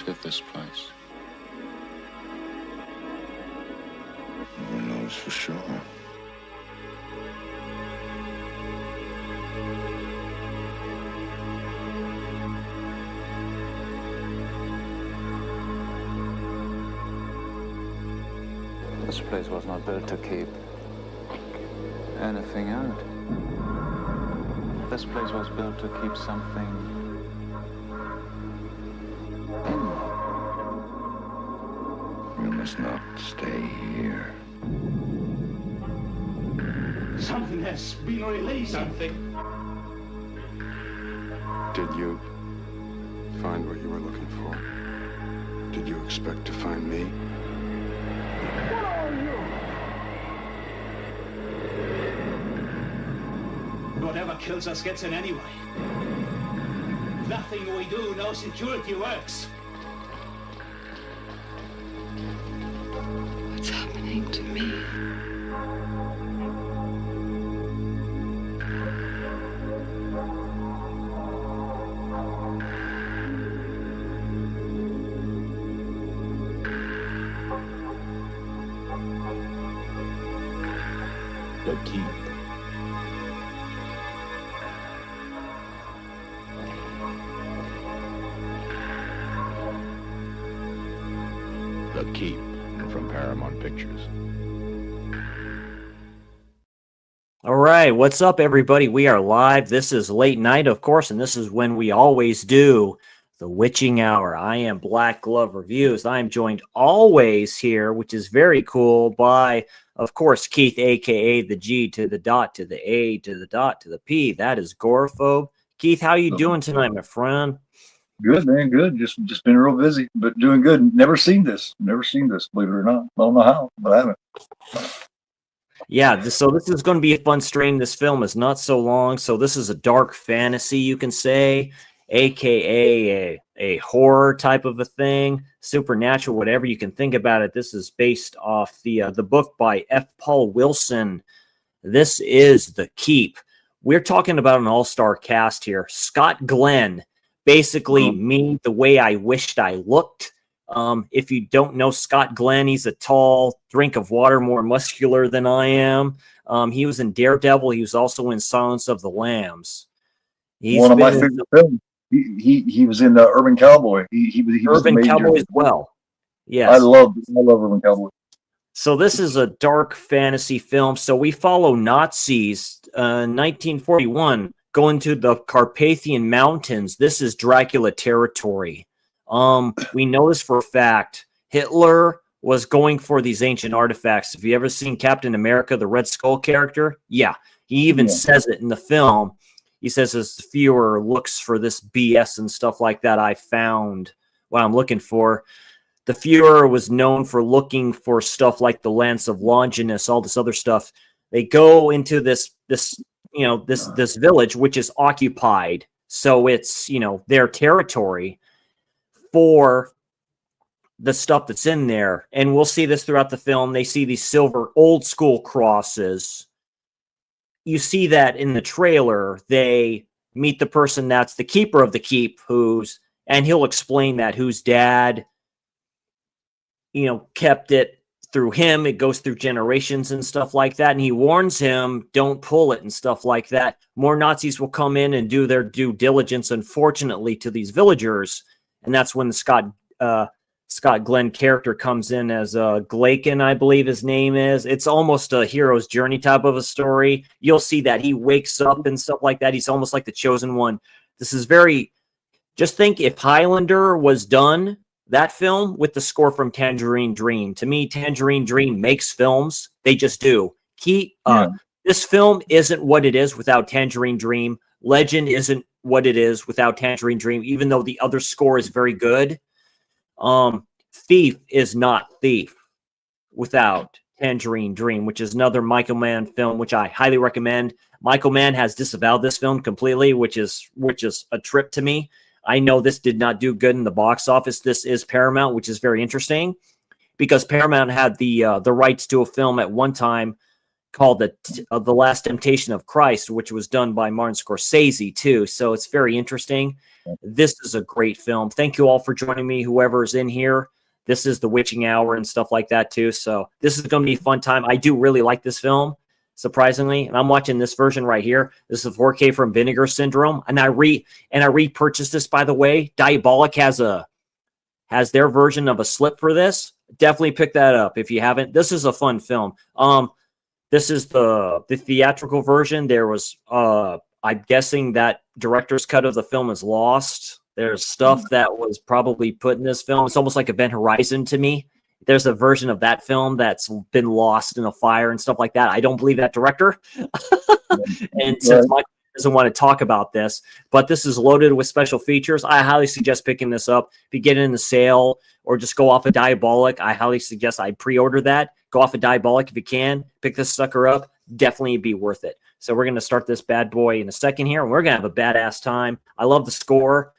at this place? No one knows for sure. This place was not built to keep anything out. This place was built to keep something in. You must not stay here. Something has been released. Something. Did you find what you were looking for? Did you expect to find me? Whatever kills us gets in anyway. Nothing we do, no security works. What's happening to me? The Keep. The Keep from Paramount Pictures. All right, what's up, everybody? We are live. This is late night, of course, and this is when we always do the witching hour. I am Black Glove Reviews. I am joined always here, which is very cool, by, of course, Keith, a.k.a. the G to the dot to the A to the dot to the P. That is Goraphobe. Keith, how you doing tonight, my friend? Good, man. Good. Just been real busy, but doing good. Never seen this. Believe it or not. I don't know how, but I haven't. Yeah, so this is going to be a fun stream. This film is not so long, so this is a dark fantasy, you can say, aka a horror type of a thing, supernatural, whatever you can think about it. This is based off the book by F. Paul Wilson. This is The Keep. We're talking about an all-star cast here. Scott Glenn, basically me the way I wished I looked. If you don't know Scott Glenn, he's a tall drink of water, more muscular than I am. He was in Daredevil. He was also in Silence of the Lambs. One of my favorite films. He was in Urban Cowboy. He was Urban Cowboy as well. Yes. I love Urban Cowboy. So this is a dark fantasy film. So we follow Nazis, 1941, going to the Carpathian Mountains. This is Dracula territory. We know this for a fact. Hitler was going for these ancient artifacts. Have you ever seen Captain America, the Red Skull character? Yeah. He even says it in the film. He says, as the Fuhrer looks for this BS and stuff like that, I found what I'm looking for. The Fuhrer was known for looking for stuff like the Lance of Longinus, all this other stuff. They go into this village, which is occupied. So it's, their territory for the stuff that's in there. And we'll see this throughout the film. They see these silver old school crosses. You see that in the trailer. They meet the person that's the keeper of the keep, and he'll explain that whose dad, kept it through him. It goes through generations and stuff like that. And he warns him, don't pull it and stuff like that. More Nazis will come in and do their due diligence, unfortunately, to these villagers. And that's when the Scott Glenn character comes in as Glaken, I believe his name is. It's almost a hero's journey type of a story. You'll see that he wakes up and stuff like that. He's almost like the chosen one. This is just think if Highlander was done, that film, with the score from Tangerine Dream. To me, Tangerine Dream makes films. They just do. This film isn't what it is without Tangerine Dream. Legend isn't what it is without Tangerine Dream, even though the other score is very good. Thief is not Thief without Tangerine Dream, which is another Michael Mann film, which I highly recommend. Michael Mann has disavowed this film completely, which is a trip to me. I know this did not do good in the box office. This is Paramount, which is very interesting because Paramount had the rights to a film at one time, called the Last Temptation of Christ, which was done by Martin Scorsese too. So it's very interesting. This is a great film. Thank you all for joining me, whoever's in here. This is the witching hour and stuff like that too. So this is going to be a fun time. I do really like this film, surprisingly. And I'm watching this version right here. This is 4K from Vinegar Syndrome. And I repurchased this, by the way. Diabolic has their version of a slip for this. Definitely pick that up if you haven't. This is a fun film. This is the theatrical version. There was I'm guessing that director's cut of the film is lost. There's stuff that was probably put in this film. It's almost like Event Horizon to me. There's a version of that film that's been lost in a fire and stuff like that. I don't believe that director. And since Michael doesn't want to talk about this, but this is loaded with special features, I highly suggest picking this up. If you get it in the sale or just go off of Diabolic, I highly suggest I pre-order that. Go off of Diabolic if you can. Pick this sucker up. Definitely be worth it. So we're going to start this bad boy in a second here, and we're going to have a badass time. I love the score.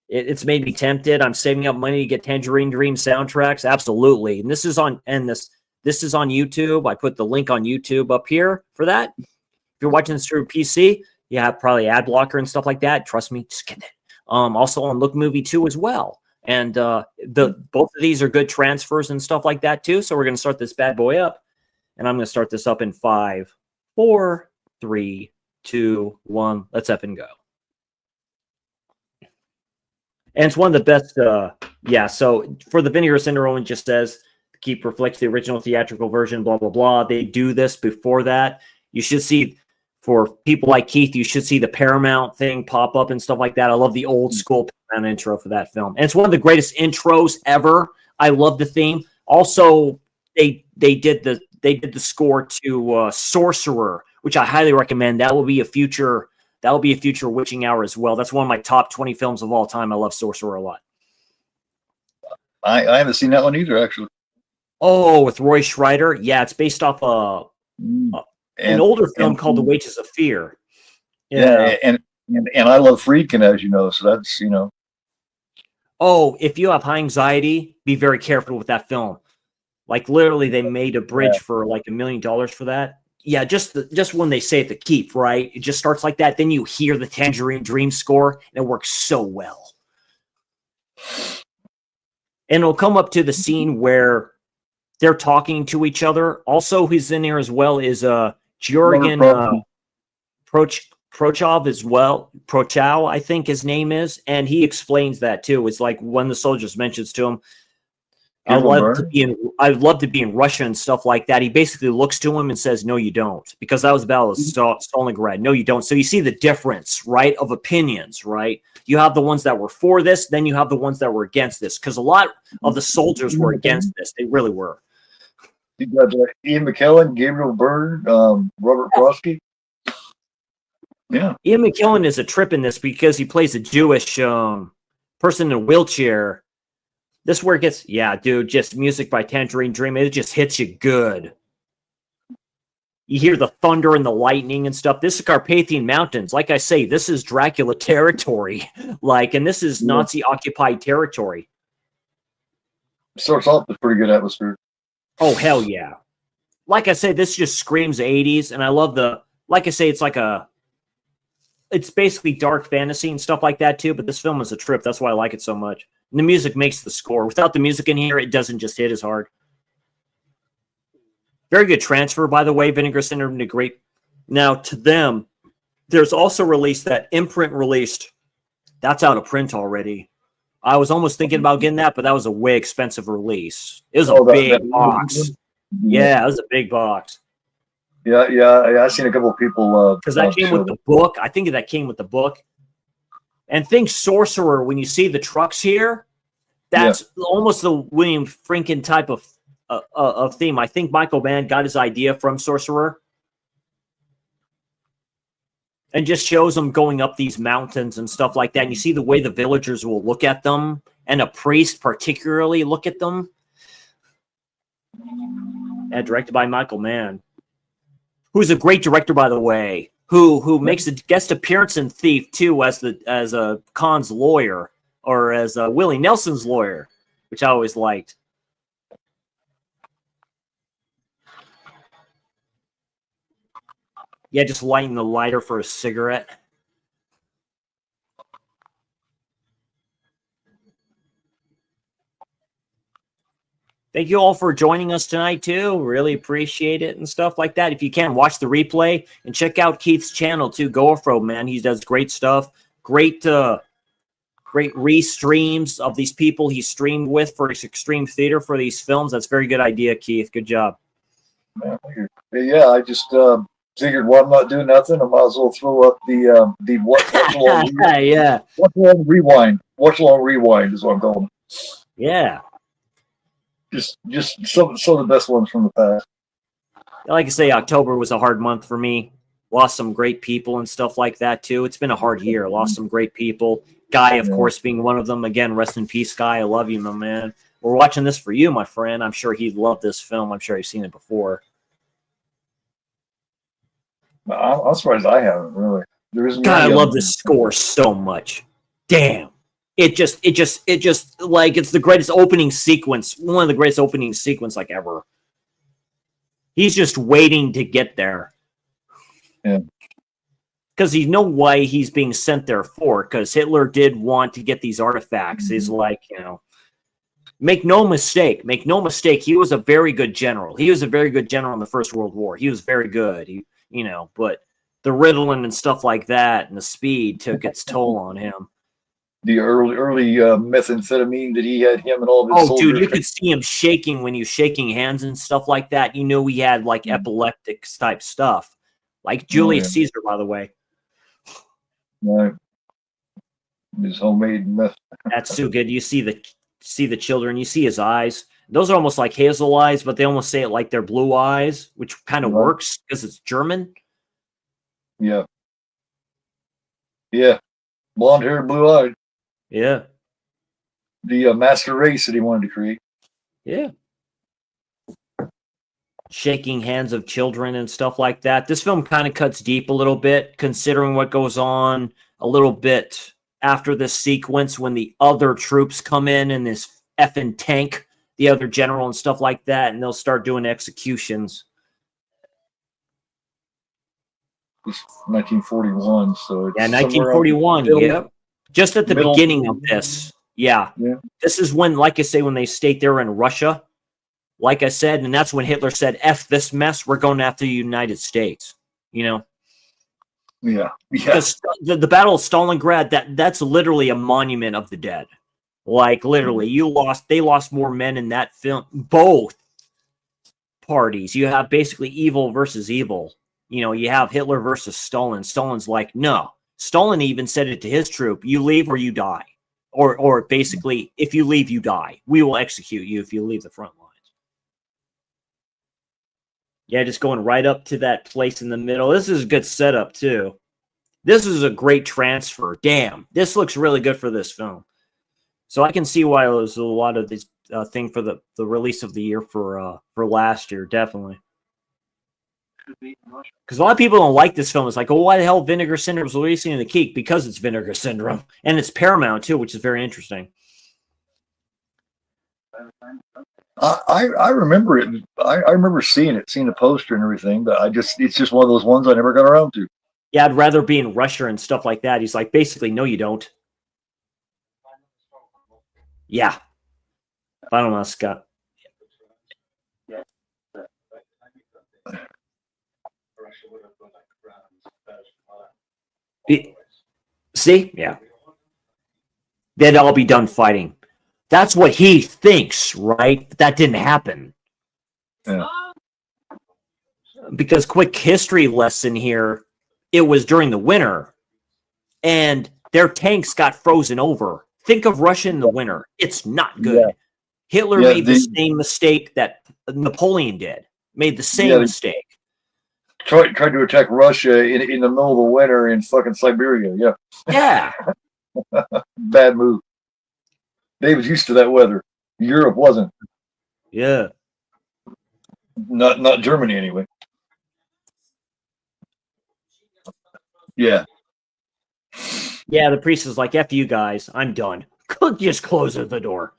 It's made me tempted. I'm saving up money to get Tangerine Dream soundtracks. Absolutely. And this is on YouTube. I put the link on YouTube up here for that. If you're watching this through PC, you have probably ad blocker and stuff like that. Trust me, just get it. Also on Look Movie 2 as well. And both of these are good transfers and stuff like that too. So we're going to start this bad boy up, and I'm going to start this up in 5, 4, 3, 2, 1. Let's up and go. And it's one of the best. So for the Vinegar Syndrome, it just says Keep reflects the original theatrical version. Blah blah blah. They do this before that. You should see. For people like Keith, you should see the Paramount thing pop up and stuff like that. I love the old school Paramount intro for that film. And it's one of the greatest intros ever. I love the theme. Also, they did the score to Sorcerer, which I highly recommend. That will be a future witching hour as well. That's one of my top 20 films of all time. I love Sorcerer a lot. I haven't seen that one either, actually. Oh, with Roy Schreider? Yeah, it's based off an older film called The Wages of Fear. Yeah, and I love Friedkin, as you know, so that's, Oh, if you have high anxiety, be very careful with that film. Like, literally, they made a bridge for like $1 million for that. Yeah, just when they say at the Keep, right? It just starts like that. Then you hear the Tangerine Dream score, and it works so well. And it'll come up to the scene where they're talking to each other. Also, who's in here as well is Georgian Prochov as well. Prochow, I think his name is. And he explains that too. It's like when the soldiers mentions to him, I'd love to be in Russia and stuff like that. He basically looks to him and says, no, you don't. Because that was the Battle of Stalingrad. No, you don't. So you see the difference, right, of opinions, right? You have the ones that were for this, then you have the ones that were against this. Because a lot of the soldiers were against this. They really were. You got Ian McKellen, Gabriel Byrne, Robert Prosky. Yeah. Ian McKellen is a trip in this because he plays a Jewish person in a wheelchair. This is where it gets, just music by Tangerine Dream. It just hits you good. You hear the thunder and the lightning and stuff. This is Carpathian Mountains. Like I say, this is Dracula territory. And this is Nazi-occupied territory. Starts off with pretty good atmosphere. Oh, hell yeah. Like I say, this just screams 80s, and I love it's basically dark fantasy and stuff like that too, but this film is a trip. That's why I like it so much. And the music makes the score. Without the music in here, it doesn't just hit as hard. Very good transfer, by the way. Vinegar Syndrome did great. Now, to them, there's also released that imprint released. That's out of print already. I was almost thinking about getting that, but that was a way expensive release. It was a big box. Yeah, it was a big box. Yeah. I've seen a couple of people. Because that came with the book. I think that came with the book. And think Sorcerer, when you see the trucks here, that's almost the William Friedkin type of theme. I think Michael Mann got his idea from Sorcerer. And just shows them going up these mountains and stuff like that. And you see the way the villagers will look at them, and a priest particularly look at them. And directed by Michael Mann, who's a great director, by the way, who makes a guest appearance in Thief too, as a Khan's lawyer, or as Willie Nelson's lawyer, which I always liked. Yeah, just lighting the lighter for a cigarette. Thank you all for joining us tonight, too. Really appreciate it and stuff like that. If you can, watch the replay and check out Keith's channel, too. GoFro, man. He does great stuff. Great re-streams of these people he streamed with for his Extreme Theater for these films. That's a very good idea, Keith. Good job. Yeah, I just figured, well, I'm not doing nothing. I might as well throw up the watch along yeah. Watch along rewind. Watch along rewind is what I'm calling it. Yeah. Just some of the best ones from the past. Like I say, October was a hard month for me. Lost some great people and stuff like that, too. It's been a hard year. Lost some great people. Guy, of course, being one of them. Again, rest in peace, Guy. I love you, my man. We're watching this for you, my friend. I'm sure he'd love this film. I'm sure you've seen it before. I'm surprised I haven't, really. There isn't. God, I love this score so much. Damn. It just like it's the greatest opening sequence, one of the greatest opening sequence like ever. He's just waiting to get there. Yeah. Because you know why he's being sent there for, because Hitler did want to get these artifacts. He's like, make no mistake, he was a very good general. He was a very good general in the First World War. He was very good, but the Ritalin and stuff like that and the speed took its toll on him. The early methamphetamine that he had, him and all of his soldiers. Dude, you could see him shaking when he was shaking hands and stuff like that. You know, he had like epileptic type stuff, like Julius Caesar, by the way. Right. His homemade meth. That's so good. You see the children. You see his eyes. Those are almost like hazel eyes, but they almost say it like they're blue eyes, which kind of works because it's German. Yeah. Yeah. Blonde hair, blue eyed. Yeah. The master race that he wanted to create. Yeah. Shaking hands of children and stuff like that. This film kind of cuts deep a little bit, considering what goes on a little bit after this sequence when the other troops come in this effing tank, the other general and stuff like that, and they'll start doing executions. It's 1941, so it's 1941. Yep. Just at the beginning of this. Yeah. This is when, like I say, when they state they're in Russia, like I said, and that's when Hitler said, F this mess, we're going after the United States. Yeah. Because the Battle of Stalingrad, that's literally a monument of the dead. Like, literally, they lost more men in that film. Both parties. You have basically evil versus evil. You have Hitler versus Stalin. Stalin's like, no. Stalin even said it to his troop, you leave or you die. Or basically, if you leave, you die. We will execute you if you leave the front lines. Yeah, just going right up to that place in the middle. This is a good setup, too. This is a great transfer. Damn, this looks really good for this film. So I can see why it was a lot of this thing for the release of the year for last year, definitely. Because a lot of people don't like this film. It's like, why the hell Vinegar Syndrome is releasing in the Keek? Because it's Vinegar Syndrome. And it's Paramount, too, which is very interesting. I remember it. I remember seeing the poster and everything, but it's just one of those ones I never got around to. Yeah, I'd rather be in Russia and stuff like that. He's like, basically, no, you don't. Yeah. Final Mouse Scott. See? Yeah. They'd all be done fighting. That's what he thinks, right? But that didn't happen. Yeah. Because quick history lesson here, it was during the winter, and their tanks got frozen over. Think of Russia in the winter. It's not good. Yeah. Hitler made the same mistake that Napoleon did. Made the same mistake. Tried to attack Russia in the middle of the winter in fucking Siberia. Yeah. Yeah. Bad move. They was used to that weather. Europe wasn't. Yeah. Not Germany anyway. Yeah. Yeah, the priest is like, F you guys, I'm done. Just close the door.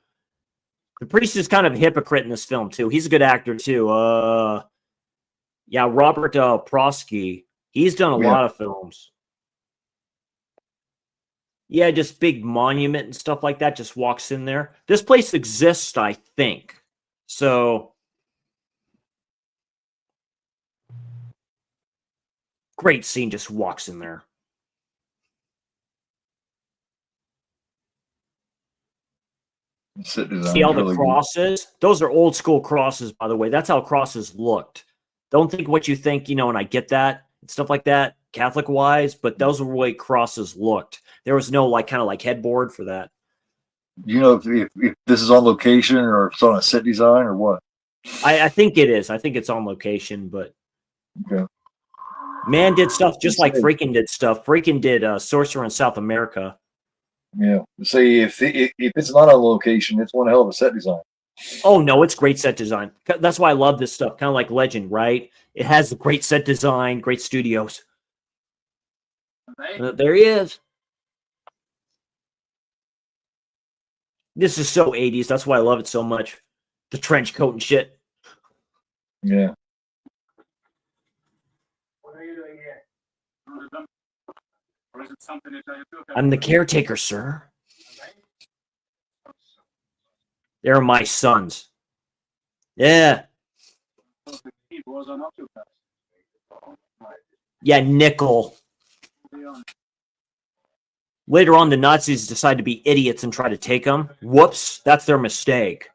The priest is kind of a hypocrite in this film, too. He's a good actor, too. Yeah, Robert Prosky. He's done a Yeah. lot of films. Yeah, just big monument and stuff like that. Just walks in there. This place exists, I think. So great scene. Just walks in there. Set design See all is the really good. crosses? Those are old school crosses, by the way. That's how crosses looked. Don't think what you think, and I get that and stuff like that, Catholic wise, but those were the way crosses looked. There was no kind of headboard for that. Do you know if this is on location or if it's on a set design or what? I think it is. I think it's on location, but Okay. man did stuff just like Freakin' did stuff. Freakin' did Sorcerer in South America. Yeah. Say if it's not on location, it's one hell of a set design. Oh no, it's great set design. That's why I love this stuff. Kind of like Legend, right? It has great set design, great studios. There he is. This is so 80s. That's why I love it so much. The trench coat and shit. Yeah. What are you doing here? Or is it something that you do? I'm the caretaker, sir. They're my sons. Yeah. He was unoccupied. Yeah, nickel. Later on, the Nazis decide to be idiots and try to take them. Whoops, that's their mistake.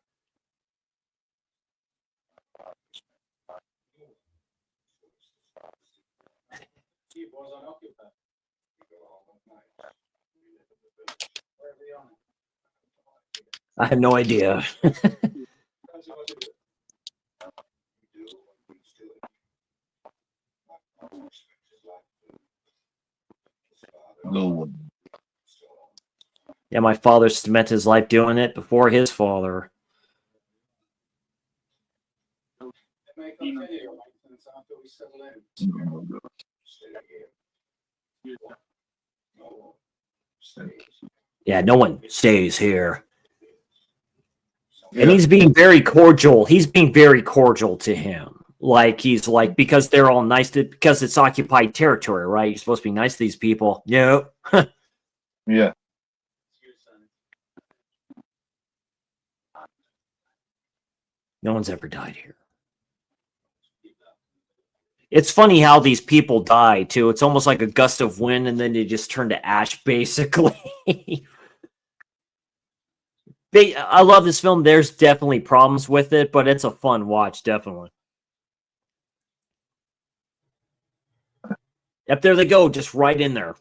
He was unoccupied. I have no idea. No. Yeah, my father spent his life doing it before his father. Yeah, no one stays here. And he's being very cordial. He's being very cordial to him. He's because they're all nice because it's occupied territory, right? You're supposed to be nice to these people. No. Yeah. No one's ever died here. It's funny how these people die, too. It's almost like a gust of wind, and then they just turn to ash, basically. I love this film. There's definitely problems with it, but it's a fun watch, definitely. Yep, there they go, just right in there.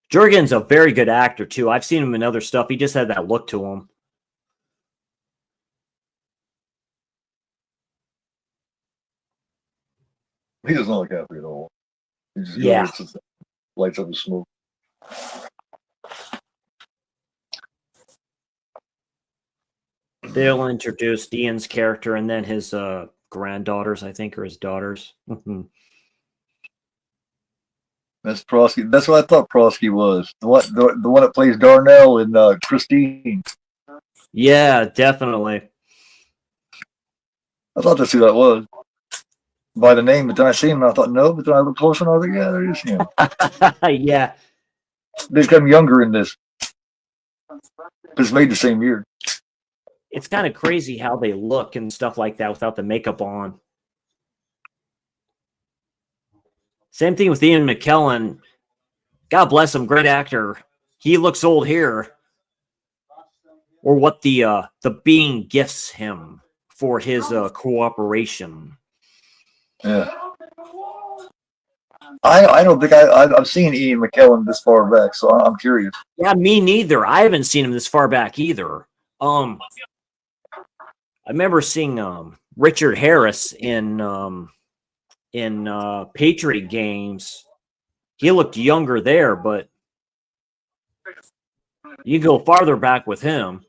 Jurgen's a very good actor, too. I've seen him in other stuff. He just had that look to him. He doesn't look happy at all. He just lights up his smoke. They'll introduce Ian's character and then his granddaughters, I think, or his daughters. That's Prosky. That's what I thought Prosky was. The one that plays Darnell in Christine. Yeah, definitely. I thought that's who that was by the name, but then I see him and I thought no, but then I looked closer and I was like, yeah, there is him. Yeah. They become younger in this. But it's made the same year. It's kind of crazy how they look and stuff like that without the makeup on. Same thing with Ian McKellen. God bless him, great actor. He looks old here. Or what the being gifts him for his cooperation. Yeah. I don't think I've seen Ian McKellen this far back, so I'm curious. Yeah, me neither. I haven't seen him this far back either. I remember seeing Richard Harris in Patriot Games. He looked younger there, but you go farther back with him.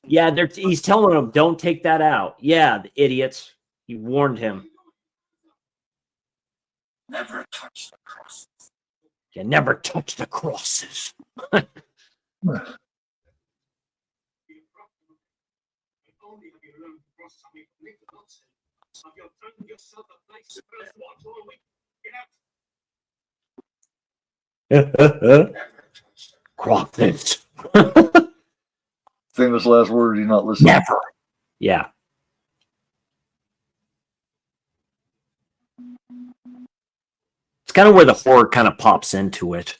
Yeah, he's telling him, don't take that out. Yeah, the idiots. He warned him. Never touch the cross. You never touch the crosses. Crosses. Famous last words. He's not listening. Never. Yeah. It's kind of where the horror kind of pops into it.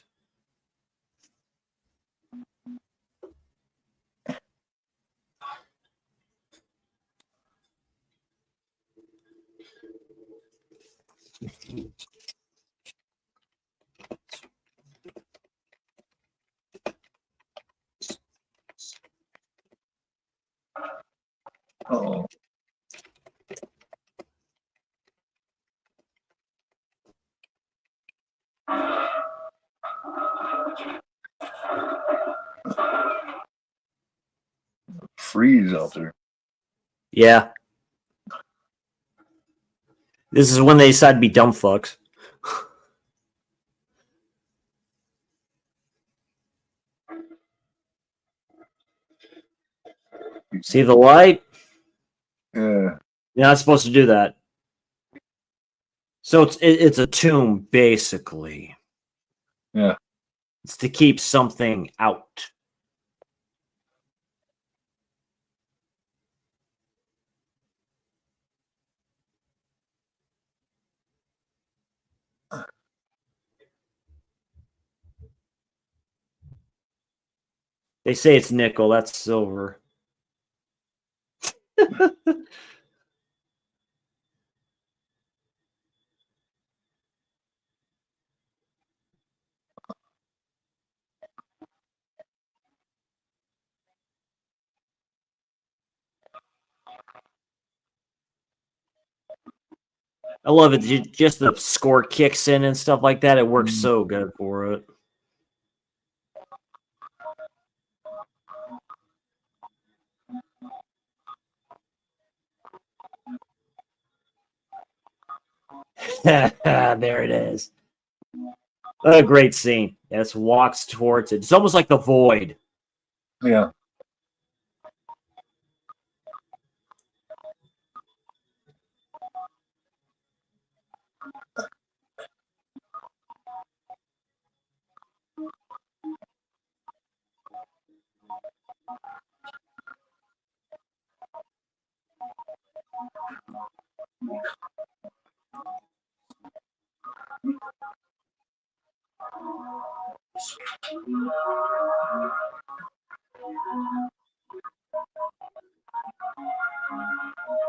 Oh, freeze out there. Yeah. This is when they decide to be dumb fucks. See the light? Yeah. You're not supposed to do that. So it's a tomb, basically. Yeah. It's to keep something out. They say it's nickel. That's silver. I love it. Just the score kicks in and stuff like that. It works so good for it. There it is. A great scene. Yes, walks towards it. It's almost like the void. Yeah.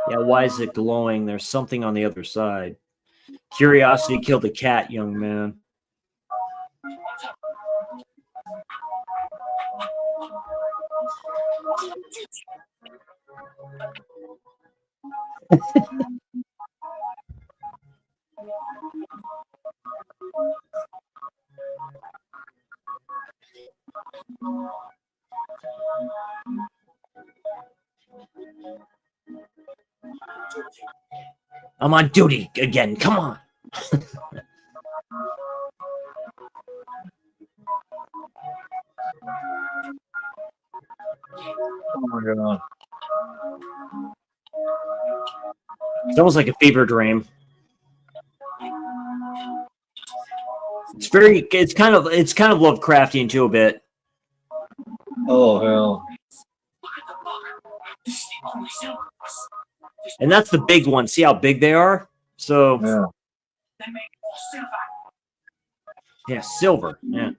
Yeah, why is it glowing? There's something on the other side. Curiosity killed the cat, young man. I'm on duty again. Come on. Oh my god. It's almost like a fever dream. It's kind of Lovecraftian too a bit. Oh hell. And that's the big one. See how big they are? So Yeah. yeah, silver. Yeah.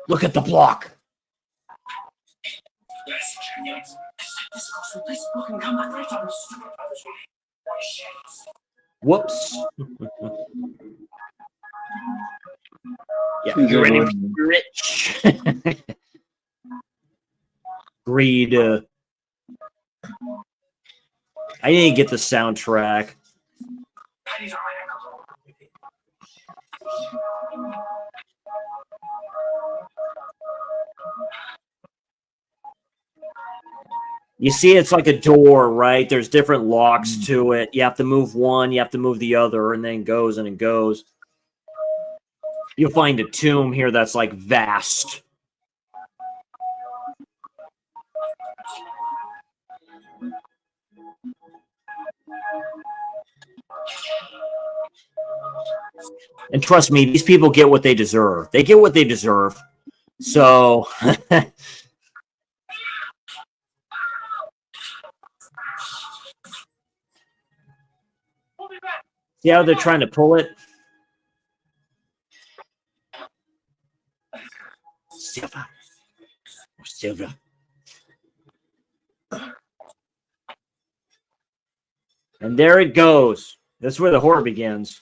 Look at the block. Whoops. Yeah, you're rich. Greed. I need to get the soundtrack. You see, it's like a door, right? There's different locks to it. You have to move one, you have to move the other, and then it goes and it goes. You'll find a tomb here that's like vast. And trust me, these people get what they deserve. They get what they deserve. So, see how they're trying to pull it? Silver. Silver. And there it goes. That's where the horror begins.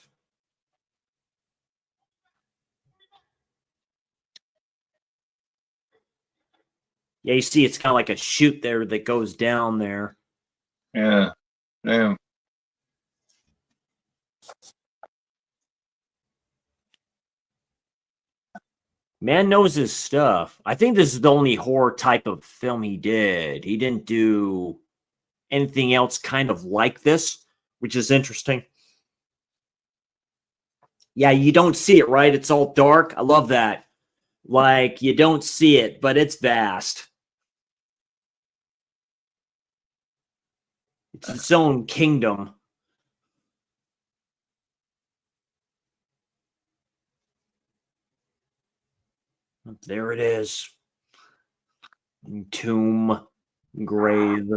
Yeah, you see it's kind of like a chute there that goes down there. Yeah. Damn. Man knows his stuff. I think this is the only horror type of film he did. He didn't do anything else kind of like this, which is interesting. Yeah, you don't see it, right? It's all dark. I love that. Like, you don't see it, but it's vast. It's its own kingdom. There it is. Tomb, grave.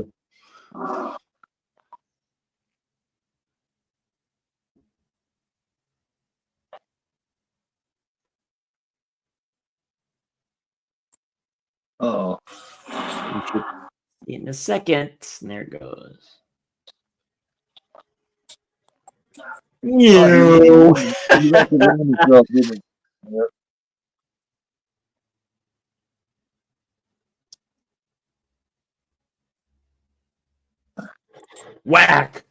Oh. In a second. There it goes. You got to learn yourself, didn't you? Yep. Whack!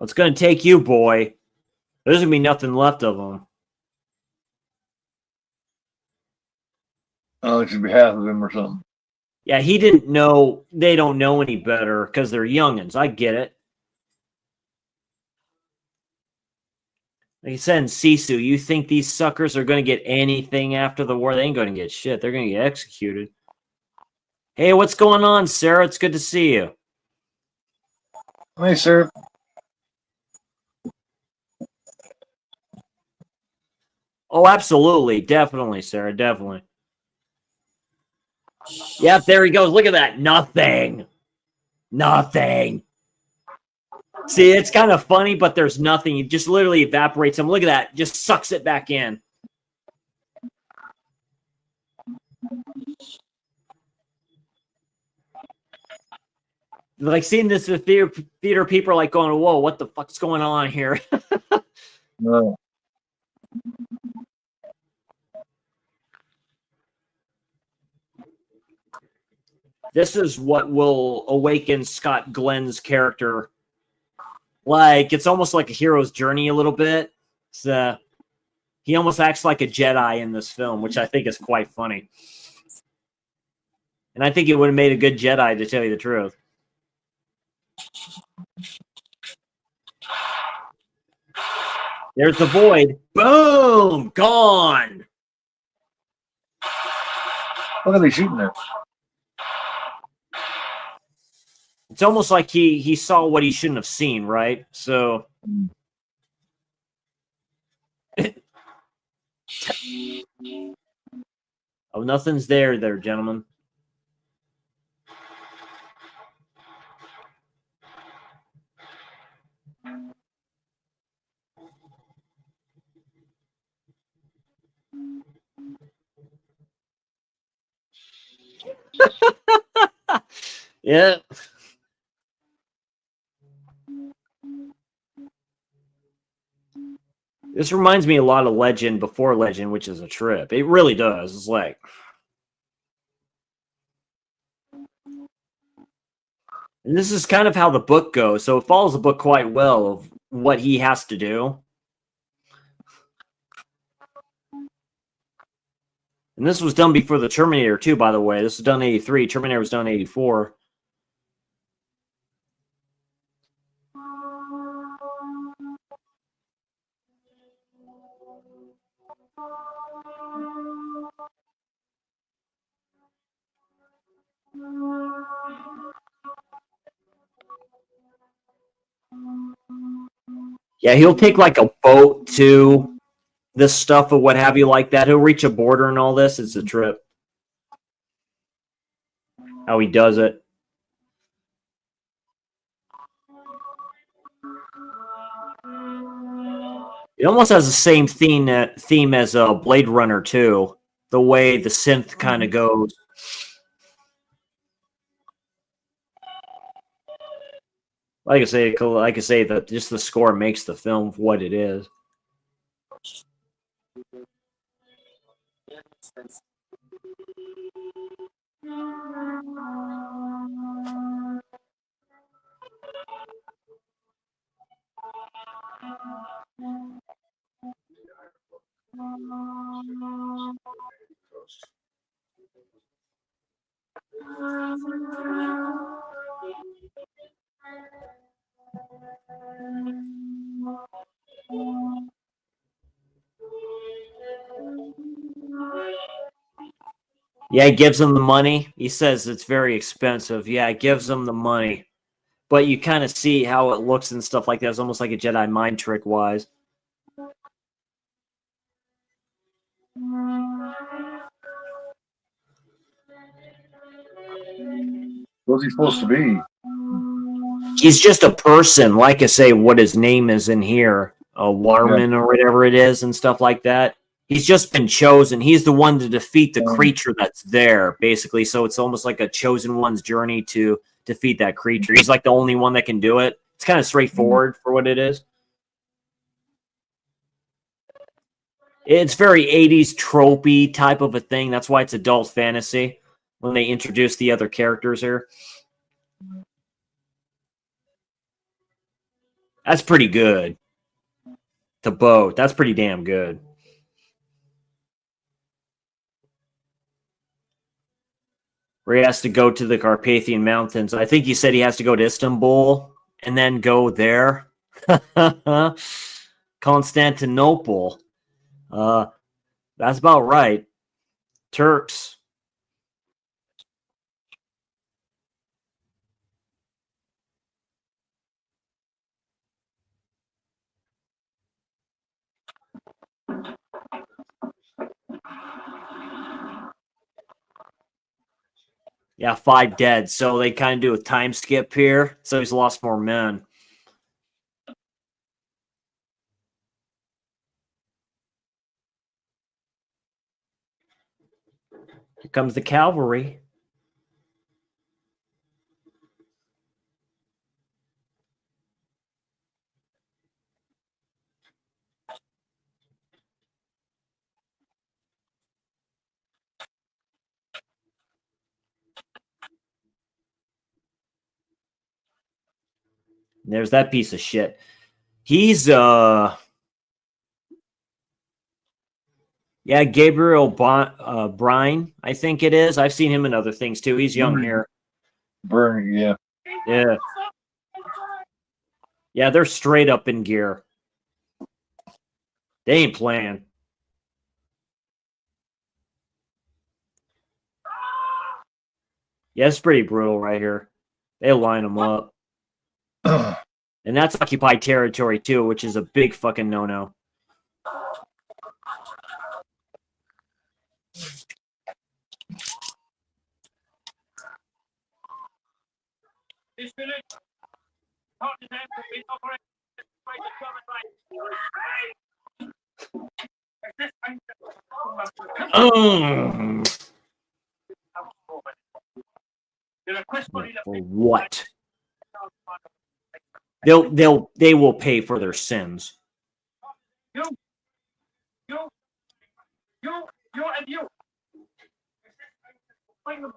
It's going to take you, boy. There's going to be nothing left of them. Oh, it should be half of him or something. Yeah, he didn't know. They don't know any better because they're youngins. I get it. Like you said in Sisu, you think these suckers are going to get anything after the war? They ain't going to get shit. They're going to get executed. Hey, what's going on, Sarah? It's good to see you. Hey, sir. Oh, absolutely. Definitely, Sarah. Definitely. Yep, there he goes. Look at that. Nothing. Nothing. See, it's kind of funny, but there's nothing. It just literally evaporates him. Look at that. Just sucks it back in. Like seeing this with theater people are like going, whoa, what the fuck's going on here? No. This is what will awaken Scott Glenn's character. Like, it's almost like a hero's journey a little bit. He almost acts like a Jedi in this film, which I think is quite funny. And I think it would have made a good Jedi, to tell you the truth. There's the void. Boom! Gone! What are they shooting at? It's almost like he saw what he shouldn't have seen, right? So... Oh, nothing's there, gentlemen. Yeah. This reminds me a lot of Legend before Legend, which is a trip. It really does. It's like... And this is kind of how the book goes, so it follows the book quite well of what he has to do. And this was done before the Terminator 2, by the way. This was done in 83. Terminator was done in 84. Yeah, he'll take like a boat to this stuff or what have you like that. He'll reach a border and all this. It's a trip. How he does it. It almost has the same theme as Blade Runner 2. The way the synth kind of goes. Like I say, that just the score makes the film what it is. Yeah, it gives him the money. He says it's very expensive. Yeah, it gives him the money. But you kind of see how it looks and stuff like that. It's almost like a Jedi mind trick wise. What's he supposed to be? He's just a person. Like I say, what his name is in here. A Warman or whatever it is and stuff like that. He's just been chosen. He's the one to defeat the creature that's there, basically. So it's almost like a chosen one's journey to defeat that creature. He's like the only one that can do it. It's kind of straightforward for what it is. It's very 80s tropey type of a thing. That's why it's adult fantasy when they introduce the other characters here. That's pretty good. The boat. That's pretty damn good. Where he has to go to the Carpathian Mountains. I think he said he has to go to Istanbul and then go there. Constantinople. That's about right. Turks. Yeah, 5 dead. So they kind of do a time skip here. So he's lost more men. Here comes the cavalry. There's that piece of shit. He's yeah, Gabriel Brine, I think it is. I've seen him in other things too. He's young here. Burn, yeah. Yeah. Yeah, they're straight up in gear. They ain't playing. Yeah, it's pretty brutal right here. They line them up. And that's occupied territory too, which is a big fucking no-no. For what? They will pay for their sins. You and you. One more.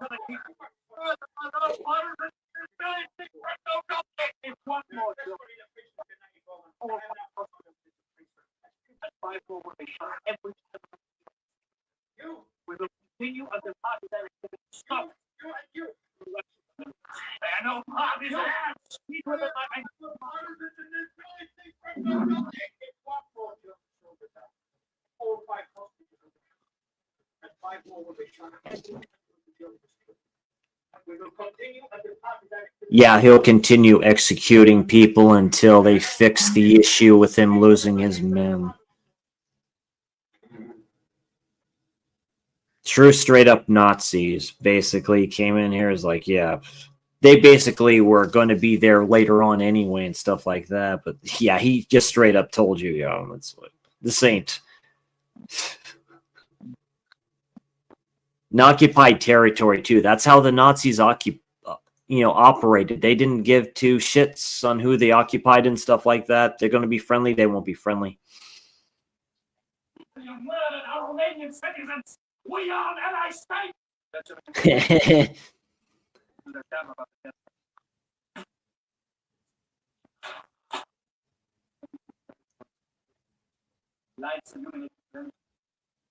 continue until partisan activity stops. I know partisan acts. Yeah, he'll continue executing people until they fix the issue with him losing his men. True straight up Nazis basically came in here as like, yeah, they basically were going to be there later on anyway and stuff like that. But yeah, he just straight up told you, yo, it's like, this ain't an occupied territory too. That's how the Nazis operated. They didn't give two shits on who they occupied and stuff like that. They're going to be friendly. They won't be friendly. You murdered our Romanian citizens. We are an ally state. Lights illuminate them,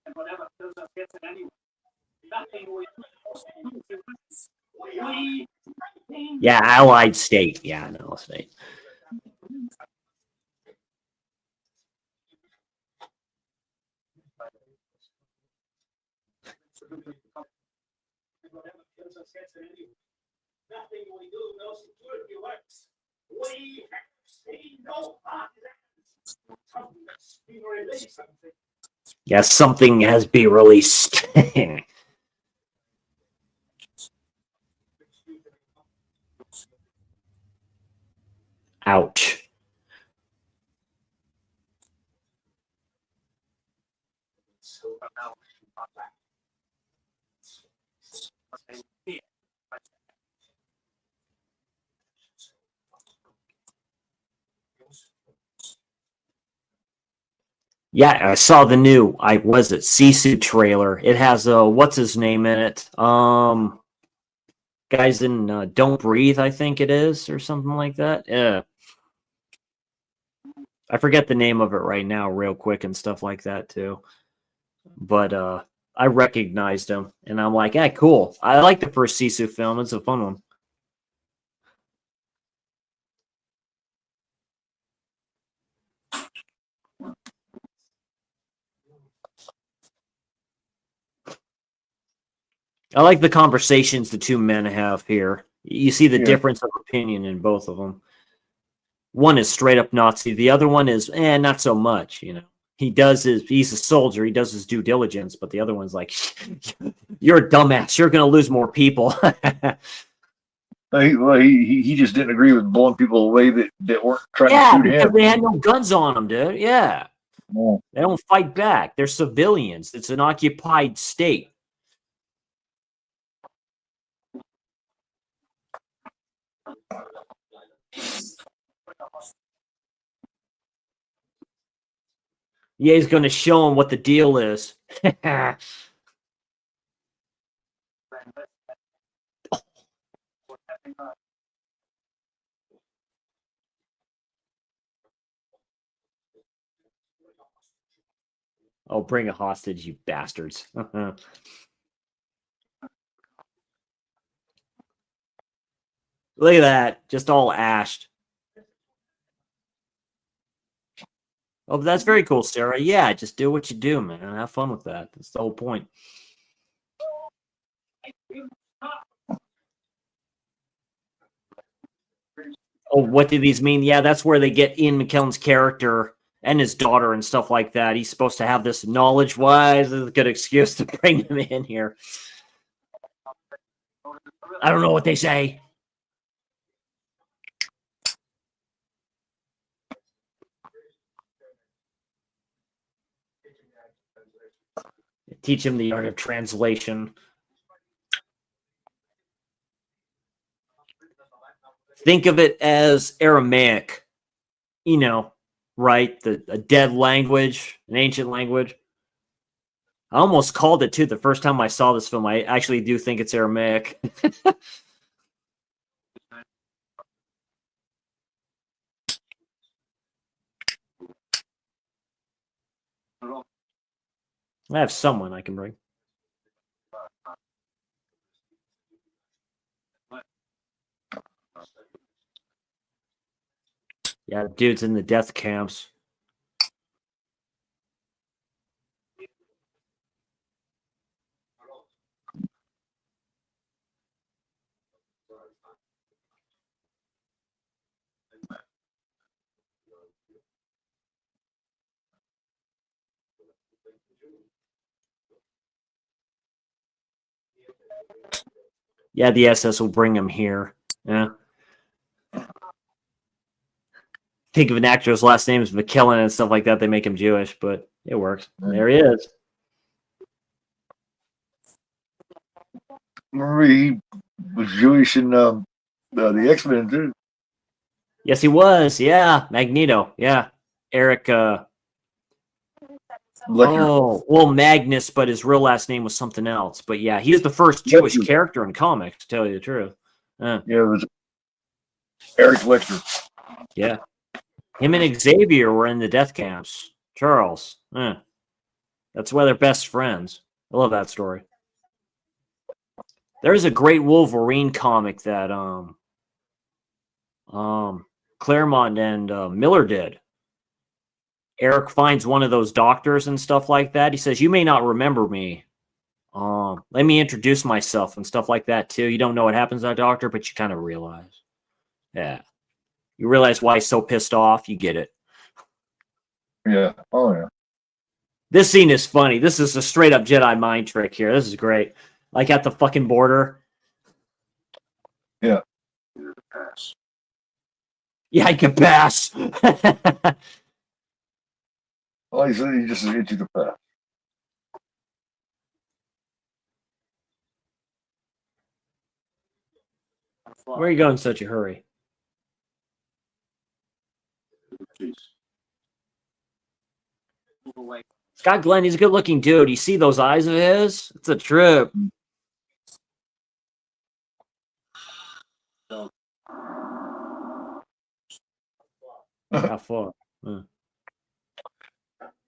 and whatever kills us gets it anyway. Nothing we Yeah, allied state. Yeah, no state. Whatever kills us gets it anyway. Nothing we do, no security works. We have seen no partisans. Something that's been released. Something. Yeah, something has been released. Ouch. Yeah, I saw the new Sisu trailer. It has what's his name in it? Guys in Don't Breathe, I think it is, or something like that. Yeah. I forget the name of it right now, real quick, and stuff like that too. But I recognized him, and I'm like, "Yeah, cool. I like the first Sisu film. It's a fun one." I like the conversations the two men have here. You see the difference of opinion in both of them. One is straight up Nazi. The other one is, not so much, you know. He's a soldier. He does his due diligence, but the other one's like, you're a dumbass. You're going to lose more people. He just didn't agree with blowing people away that weren't trying to shoot because him. they had no guns on them, dude. Yeah. Yeah. They don't fight back. They're civilians. It's an occupied state. Yeah, he's going to show him what the deal is. Oh, bring a hostage, you bastards. Look at that. Just all ashed. Oh, but that's very cool, Sarah. Yeah, just do what you do, man. Have fun with that. That's the whole point. Oh, what do these mean? Yeah, that's where they get Ian McKellen's character and his daughter and stuff like that. He's supposed to have this knowledge. Why is this a good excuse to bring him in here? I don't know what they say. Teach him the art of translation. Think of it as Aramaic, you know, right? A dead language, an ancient language. I almost called it too the first time I saw this film. I actually do think it's Aramaic. I have someone I can bring. Yeah, dude's in the death camps. Yeah, the SS will bring him here. Yeah. Think of an actor's last name is McKellen and stuff like that. They make him Jewish, but it works. There he is. Remember, he was Jewish in the X-Men too. Yes, he was. Yeah, Magneto. Yeah, Eric. Oh, well, Magnus, but his real last name was something else. But yeah, he's the first Jewish character in comics, to tell you the truth. Yeah, it was Eric Lecter. Yeah. Him and Xavier were in the death camps. Charles. That's why they're best friends. I love that story. There's a great Wolverine comic that Claremont and Miller did. Eric finds one of those doctors and stuff like that. He says, "You may not remember me. Let me introduce myself," and stuff like that too. You don't know what happens to that doctor, but you kind of realize. Yeah. You realize why he's so pissed off. You get it. Yeah. Oh, yeah. This scene is funny. This is a straight up Jedi mind trick here. This is great. Like at the fucking border. Yeah. Yeah, I can pass. Oh, he said he just hit you the pass. Where are you going in such a hurry? Scott Glenn, he's a good looking dude. You see those eyes of his? It's a trip. How far?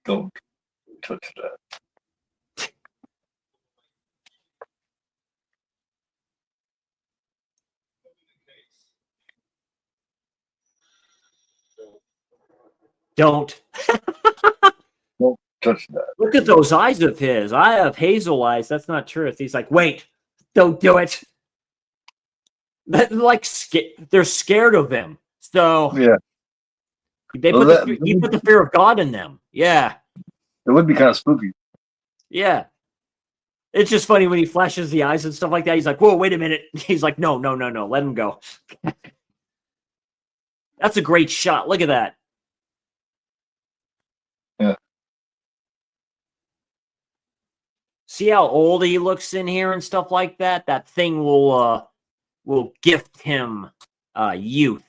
Don't touch that. Don't. Don't touch that. Look at those eyes of his. I have hazel eyes. That's not truth. He's like, wait, don't do it. Like, they're scared of him. So yeah, he put the fear of God in them. Yeah, it would be kind of spooky. Yeah, it's just funny when he flashes the eyes and stuff like that. He's like, "Whoa, wait a minute!" He's like, "No, let him go." That's a great shot. Look at that. Yeah. See how old he looks in here and stuff like that? That thing will gift him youth.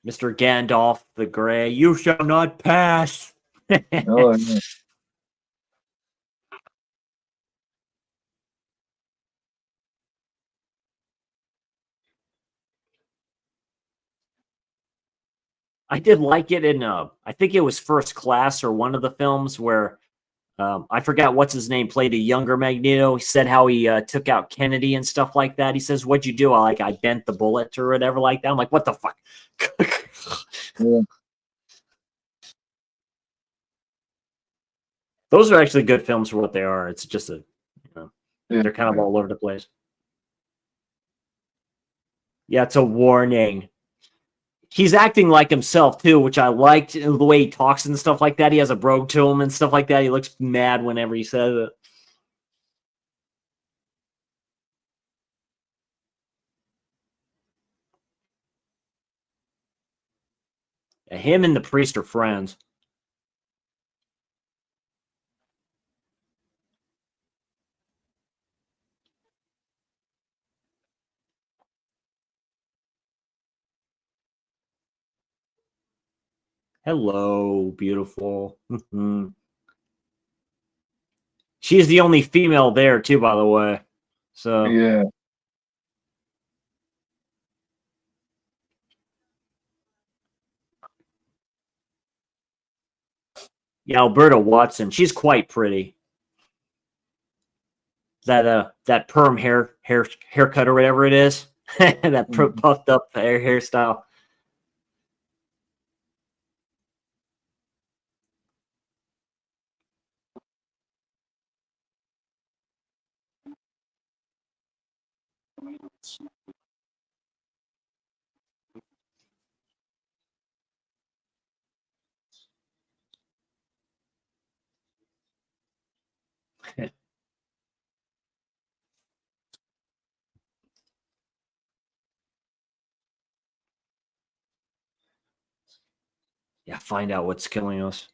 Mr. Gandalf the Grey, you shall not pass. Oh, yeah. I did like it in I think it was First Class or one of the films where I forgot what's his name played a younger Magneto. He said how he took out Kennedy and stuff like that. He says, "What'd you do?" I bent the bullet or whatever like that. I'm like, what the fuck? Yeah. Those are actually good films for what they are. It's just they're kind of all over the place. Yeah, it's a warning. He's acting like himself too, which I liked the way he talks and stuff like that. He has a brogue to him and stuff like that. He looks mad whenever he says it. Him and the priest are friends. Hello, beautiful. She's the only female there, too, by the way. So Yeah. Yeah, Alberta Watson. She's quite pretty. that perm haircut or whatever it is, that puffed up hairstyle. Yeah, find out what's killing us.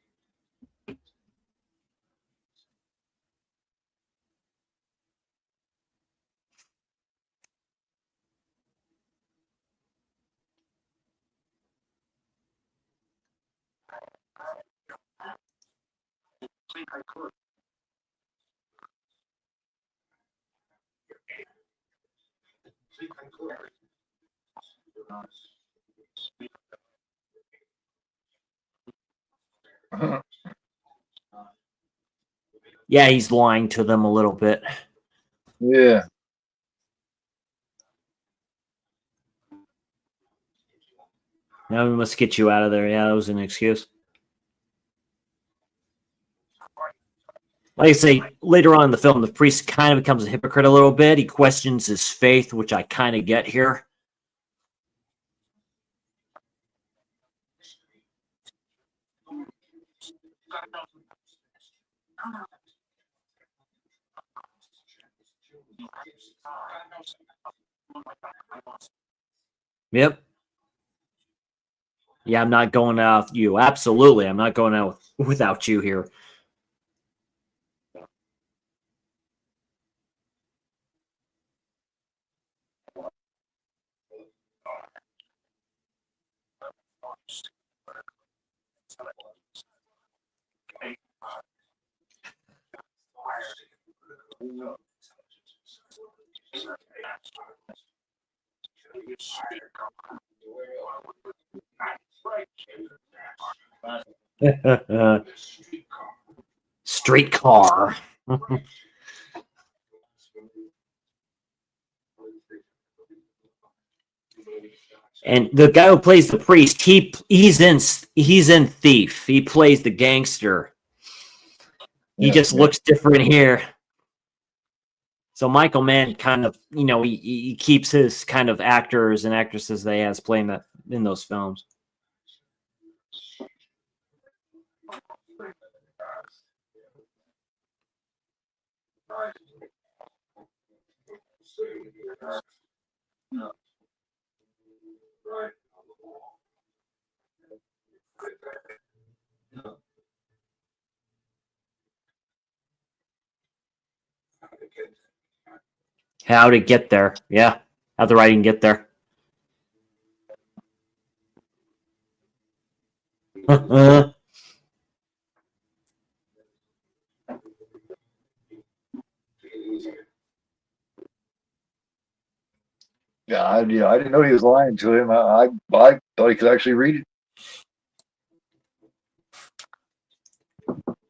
Yeah, he's lying to them a little bit. Yeah. Now we must get you out of there. Yeah, that was an excuse. Like I say, later on in the film, the priest kind of becomes a hypocrite a little bit. He questions his faith, which I kind of get here. Yep. Yeah, I'm not going out with you. Absolutely. I'm not going out without you here. Streetcar. And the guy who plays the priest, he's in Thief. He plays the gangster. He just looks different here. So Michael Mann kind of, he keeps his kind of actors and actresses that he has playing that in those films. How to get there. Yeah. How the writing get there. Yeah, I didn't know he was lying to him. I thought he could actually read it.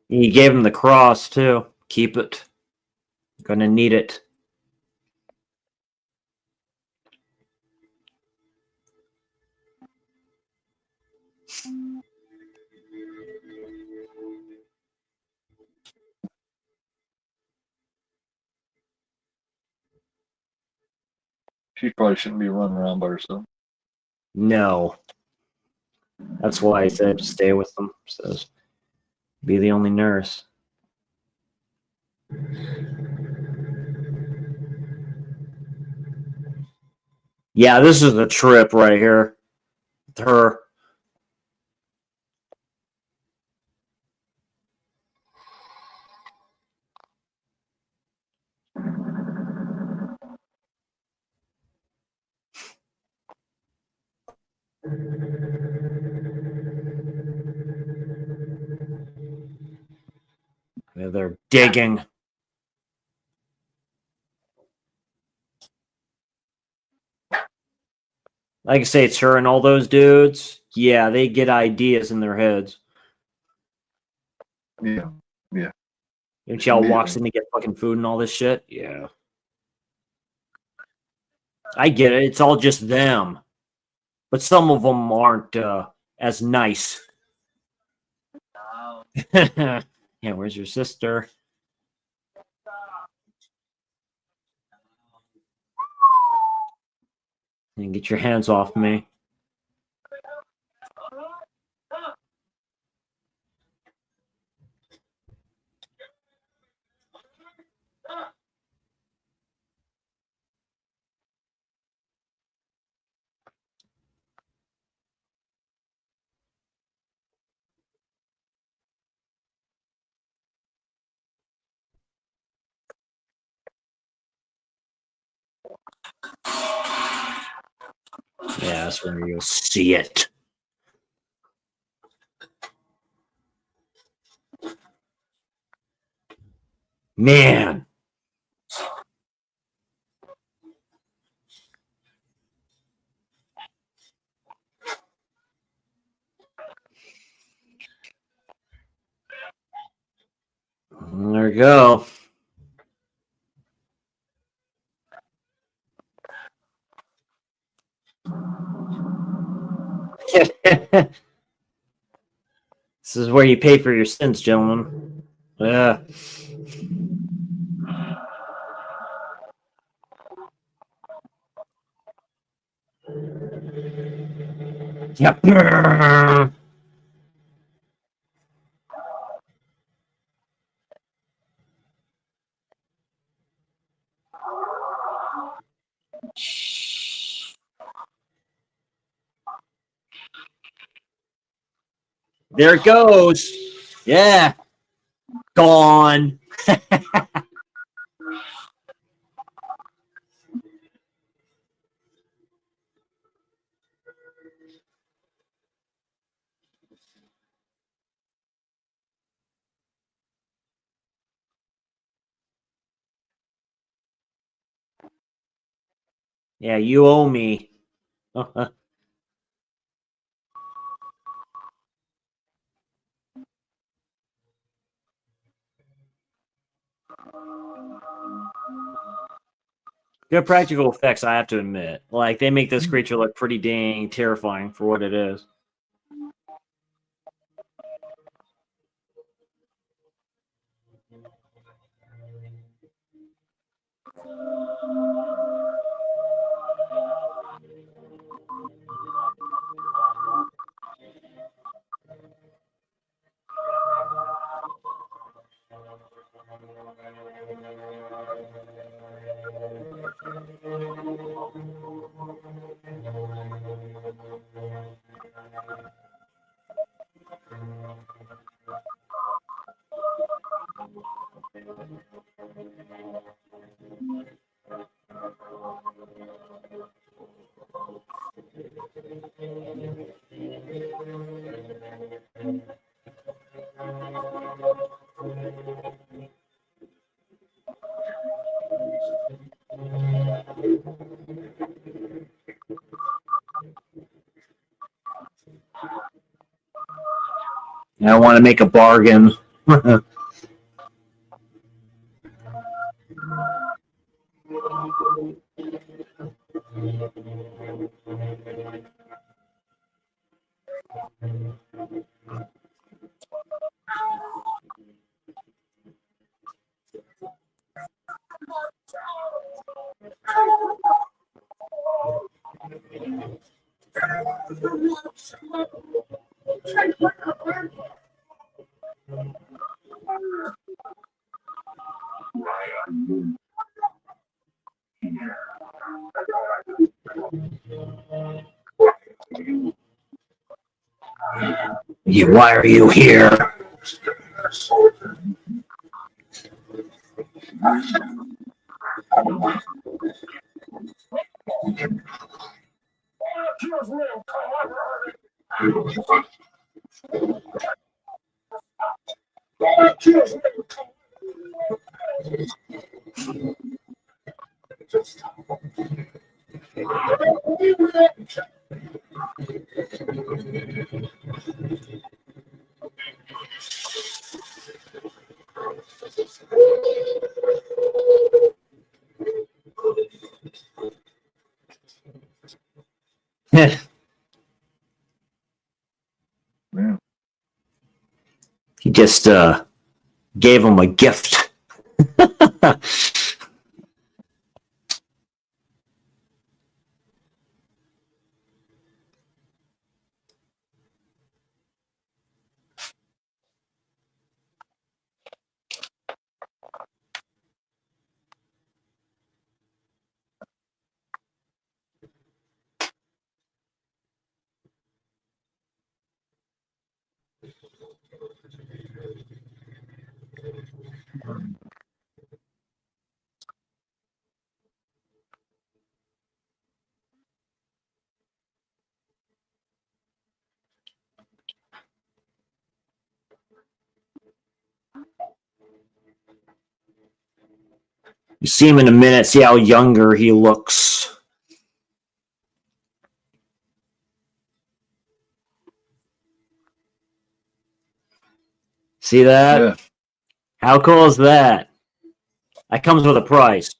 He gave him the cross too. Keep it. Gonna need it. She probably shouldn't be running around by herself. No. That's why I said stay with them. Says be the only nurse. Yeah, this is a trip right here. With her. Yeah, they're digging. Like I say, it's her and all those dudes. Yeah, they get ideas in their heads. Yeah. And she all walks in to get fucking food and all this shit. Yeah. I get it. It's all just them. But some of them aren't as nice. Yeah, where's your sister? And get your hands off me. Yeah, that's where you'll see it. Man. There we go. This is where you pay for your sins, gentlemen. Yeah. Yep. There it goes. Yeah. Gone. Yeah, you owe me. Good practical effects, I have to admit. Like, they make this creature look pretty dang terrifying for what it is. I want to make a bargain. Why are you here? Yeah. He just gave him a gift. You see him in a minute, see how younger he looks. See that? Yeah. How cool is that? That comes with a price.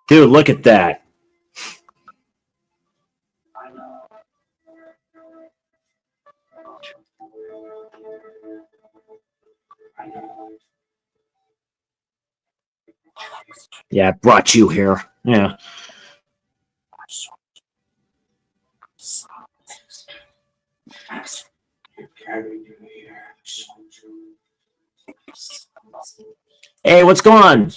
Dude, look at that. Yeah, I brought you here. Yeah. Hey, what's going on,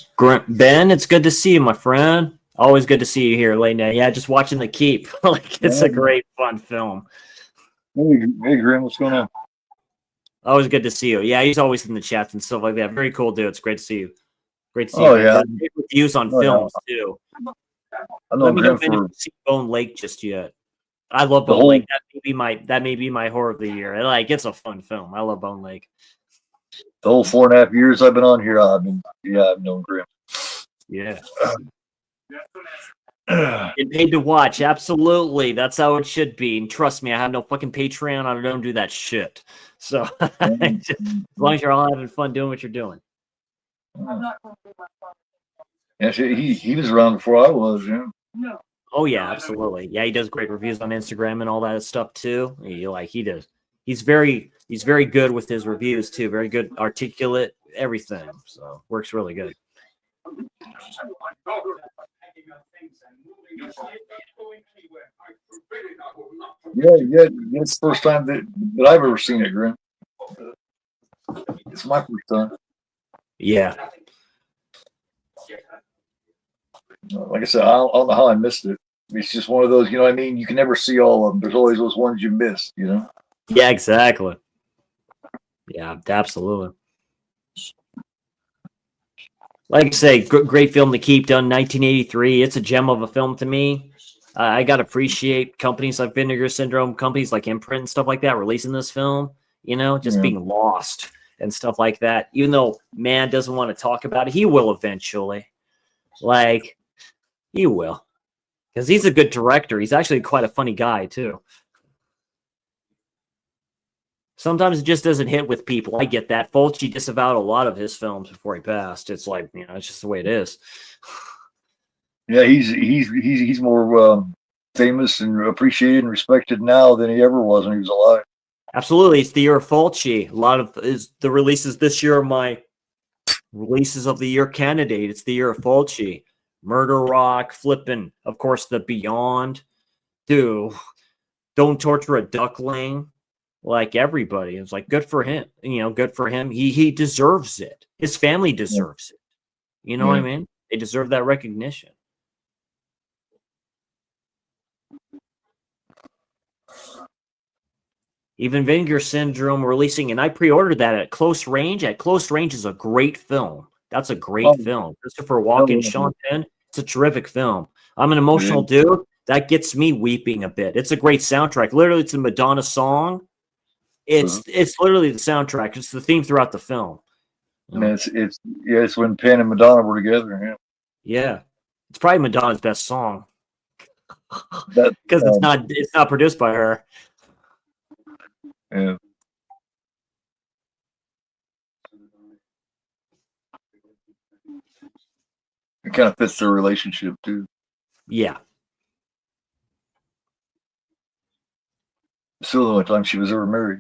Ben? It's good to see you, my friend. Always good to see you here late night. Yeah, just watching The Keep. Like, it's a great, fun film. Hey, Grim, what's going on? Always good to see you. Yeah, he's always in the chats and stuff like that. Very cool, dude. It's great to see you. Great to see you, man. Yeah. Great reviews on films, too. I know Let me know Grim if you've seen Bone Lake just yet. I love Bone Lake. That may be my horror of the year. It's a fun film. I love Bone Lake. the whole 4.5 years I've been on here. I've known Grim. Yeah. Get paid to watch. Absolutely. That's how it should be. And trust me, I have no fucking Patreon. I don't do that shit. So as long as you're all having fun doing what you're doing. Yeah, he was around before I was, yeah. Oh yeah, absolutely. Yeah, he does great reviews on Instagram and all that stuff too. He does. He's very good with his reviews too. Very good, articulate, everything. So works really good. Yeah. It's the first time that I've ever seen it, Grim. It's my first time. Yeah. Like I said, I don't know how I missed it. It's just one of those, you know what I mean? You can never see all of them. There's always those ones you missed, you know? Yeah, exactly. Yeah, absolutely. Like I say, great film to keep, done 1983. It's a gem of a film to me. I got to appreciate companies like Vinegar Syndrome, companies like Imprint and stuff like that, releasing this film, just being lost and stuff like that. Even though man doesn't want to talk about it, he will eventually. Like, he will. Because he's a good director. He's actually quite a funny guy, too. Sometimes it just doesn't hit with people. I get that. Fulci disavowed a lot of his films before he passed. It's like, it's just the way it is. Yeah, he's more famous and appreciated and respected now than he ever was when he was alive. Absolutely. It's the year of Fulci. A lot of the releases this year are my releases of the year candidate. It's the year of Fulci. Murder Rock, flipping, of course, The Beyond. Dude, Don't Torture a Duckling. Like everybody. It's like, good for him. Good for him. He deserves it. His family deserves it. You know what I mean? They deserve that recognition. Even Vinegar Syndrome releasing, and I pre-ordered that at Close Range. At Close Range is a great film. That's a great film. Christopher Walken, Sean Penn. It's a terrific film. I'm an emotional dude. That gets me weeping a bit. It's a great soundtrack. Literally, it's a Madonna song. It's literally the soundtrack. It's the theme throughout the film. And it's when Penn and Madonna were together. Yeah, it's probably Madonna's best song That because it's not produced by her. yeah. It kind of fits their relationship too. Yeah. Still the only time she was ever married.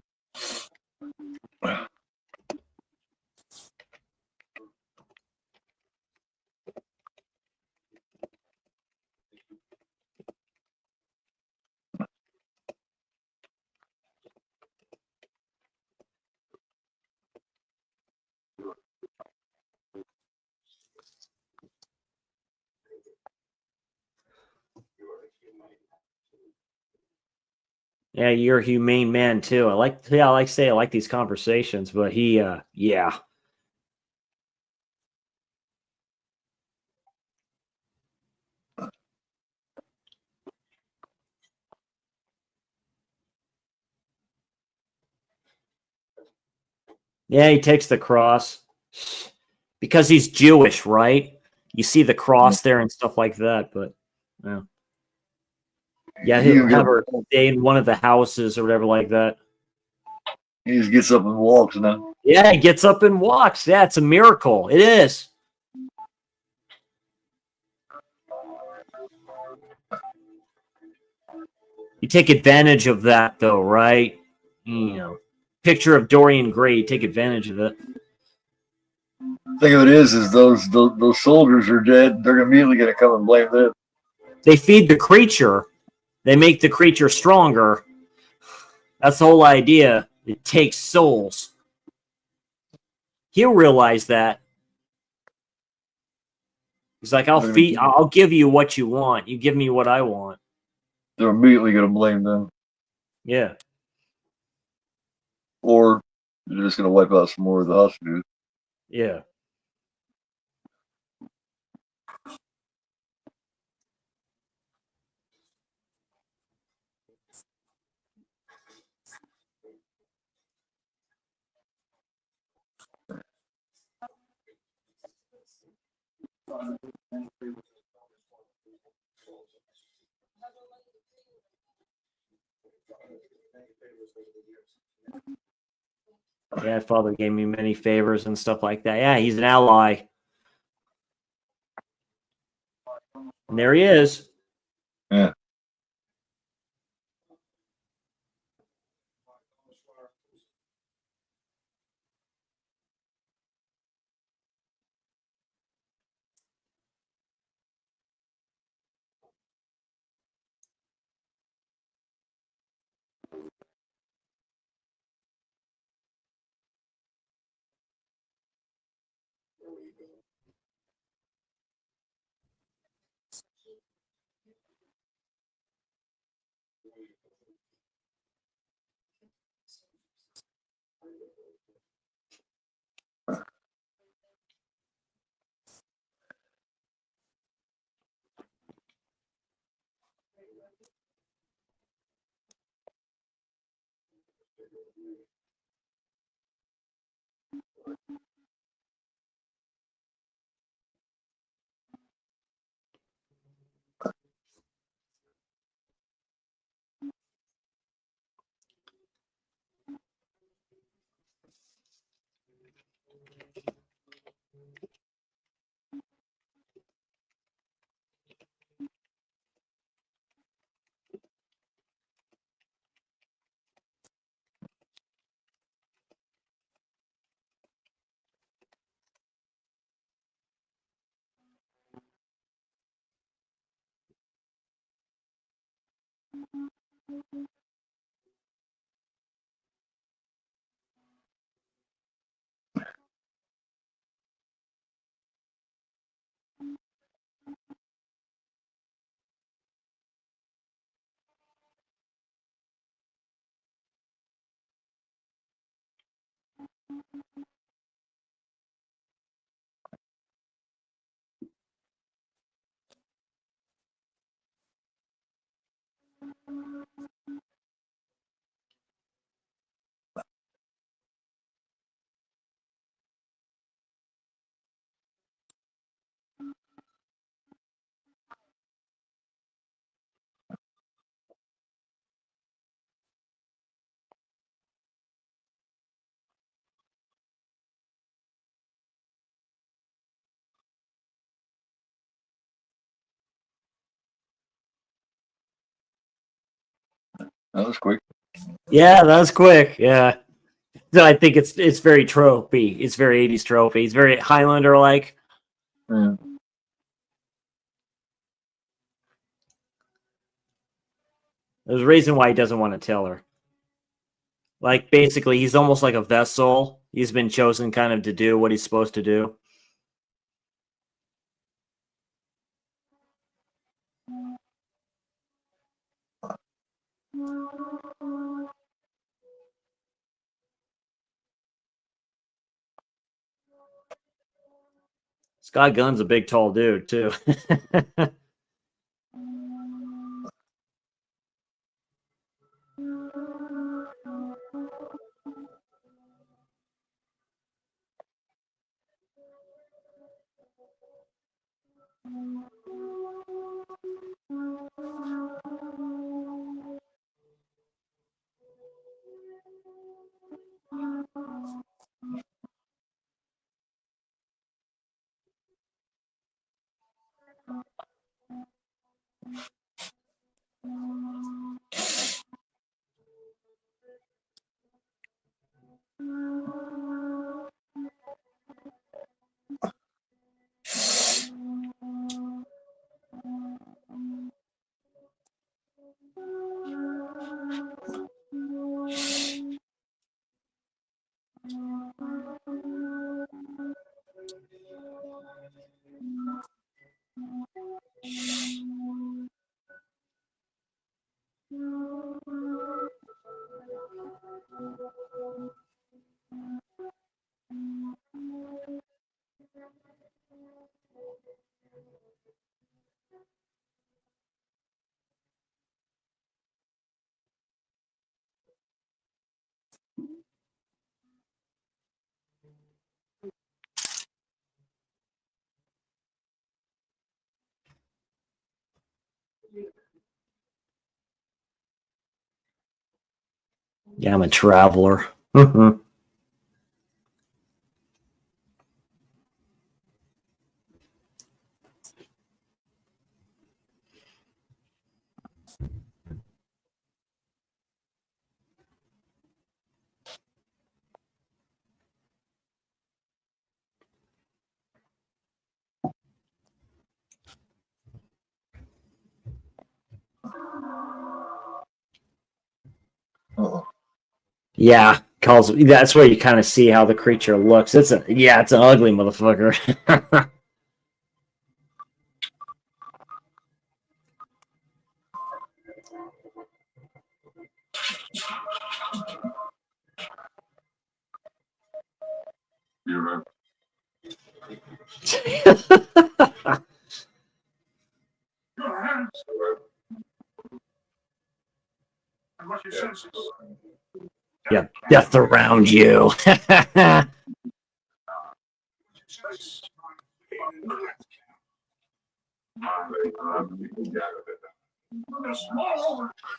Yeah, you're a humane man too. I like to say I like these conversations, but yeah. Yeah, he takes the cross because he's Jewish, right? You see the cross there and stuff like that, but yeah, he'll have her stay in one of the houses or whatever like that. He just gets up and walks now. Yeah, he gets up and walks. Yeah, it's a miracle. It is. You take advantage of that, though, right? You know, picture of Dorian Gray. You take advantage of it. Thing of it is those soldiers are dead. They're immediately going to come and blame them. They feed the creature. They make the creature stronger. That's the whole idea. It takes souls. He'll realize that. He's like, I'll give you what you want. You give me what I want. They're immediately going to blame them. Yeah. Or they're just going to wipe out some more of the hostages. Yeah. Yeah, father gave me many favors and stuff like that. Yeah, he's an ally. And there he is. Yeah. That was quick. Yeah, that was quick. Yeah. So I think it's very tropey. It's very 80s tropey. It's very Highlander like. Yeah. There's a reason why he doesn't want to tell her. Like, basically, he's almost like a vessel. He's been chosen kind of to do what he's supposed to do. Scott Gunn's a big, tall dude, too. Yeah, I'm a traveler. Uh-oh. Yeah, calls. That's where you kind of see how the creature looks. It's an ugly motherfucker. You're right. Your hands and what your senses. Yeah, death around you.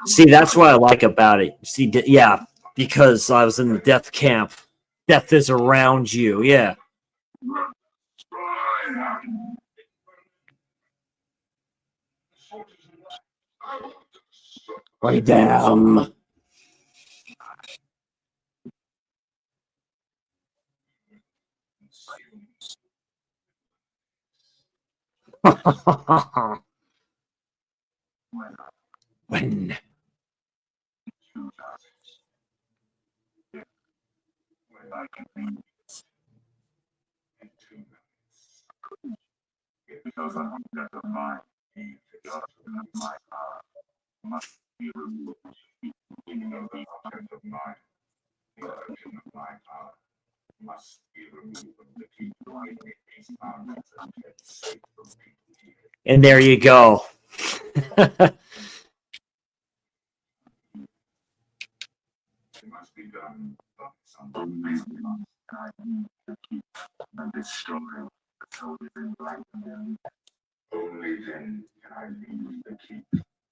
See, that's what I like about it. See, yeah, because I was in the death camp. Death is around you. Yeah. Lay down. When? Because I'm death of mine, he of my power must be removed. Meaning of the object of mine, the origin of my power must be removed from the people who make these boundaries and kept safe from people here. And there you go. It must be done by some reason. I need to keep and destroy the soldiers in black and then only then can I leave the keep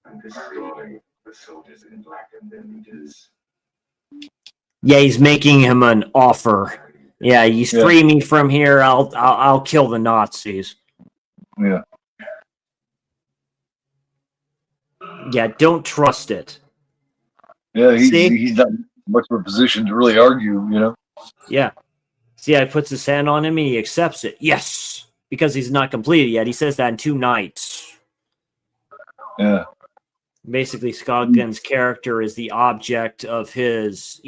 and destroy the soldiers in black and then it is. Yeah, he's making him an offer. Yeah, you free me from here, I'll kill the Nazis. Yeah. Yeah, don't trust it. Yeah, See? he's not much of a position to really argue, you know. Yeah. See, I puts his hand on him and he accepts it. Yes, because he's not completed yet. He says that in 2 nights. Yeah. Basically, Scott Gunn's character is the object of his,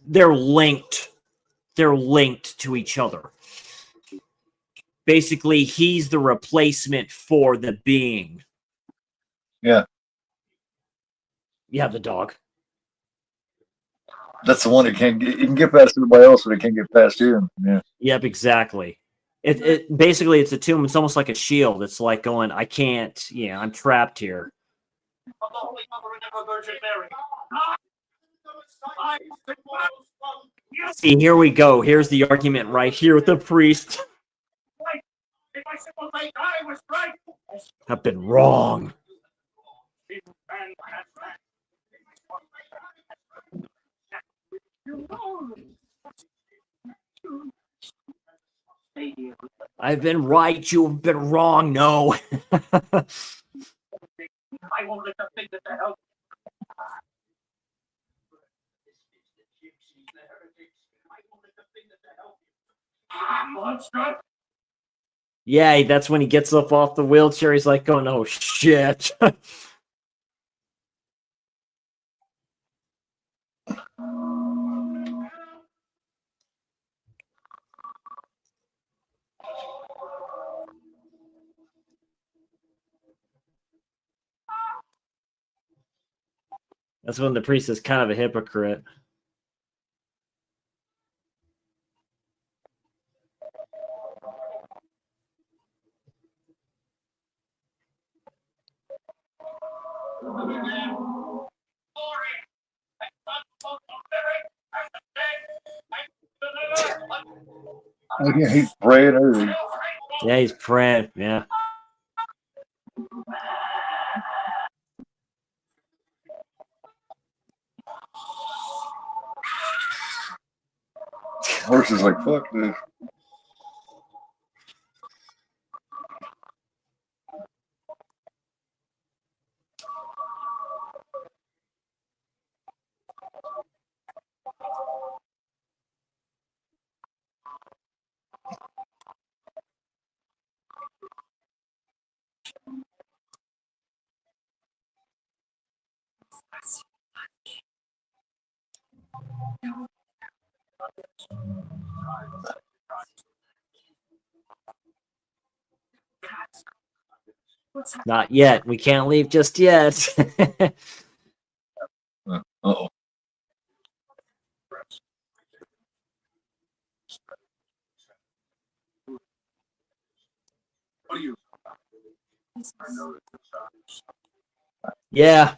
they're linked. They're linked to each other. Basically, he's the replacement for the being. Yeah. Yeah, the dog. That's the one that can't get, he can get past everybody else, but it can't get past him. Yeah. Yep, exactly. It basically, it's a tomb. It's almost like a shield. It's like going, I can't, I'm trapped here. Of the Holy Mother and ever Virgin Mary. See, here we go. Here's the argument right here with the priest. If I simple think I was right, I've been wrong. I've been right. You've been wrong. No. I won't let the thing that help. Monster. Yeah, that's when he gets up off the wheelchair. He's like going, oh, shit. That's when the priest is kind of a hypocrite. Oh, yeah, he's praying everything. Yeah, he's praying. Yeah. Horse is like, fuck this. Not yet. We can't leave just yet. Uh-oh. Yeah.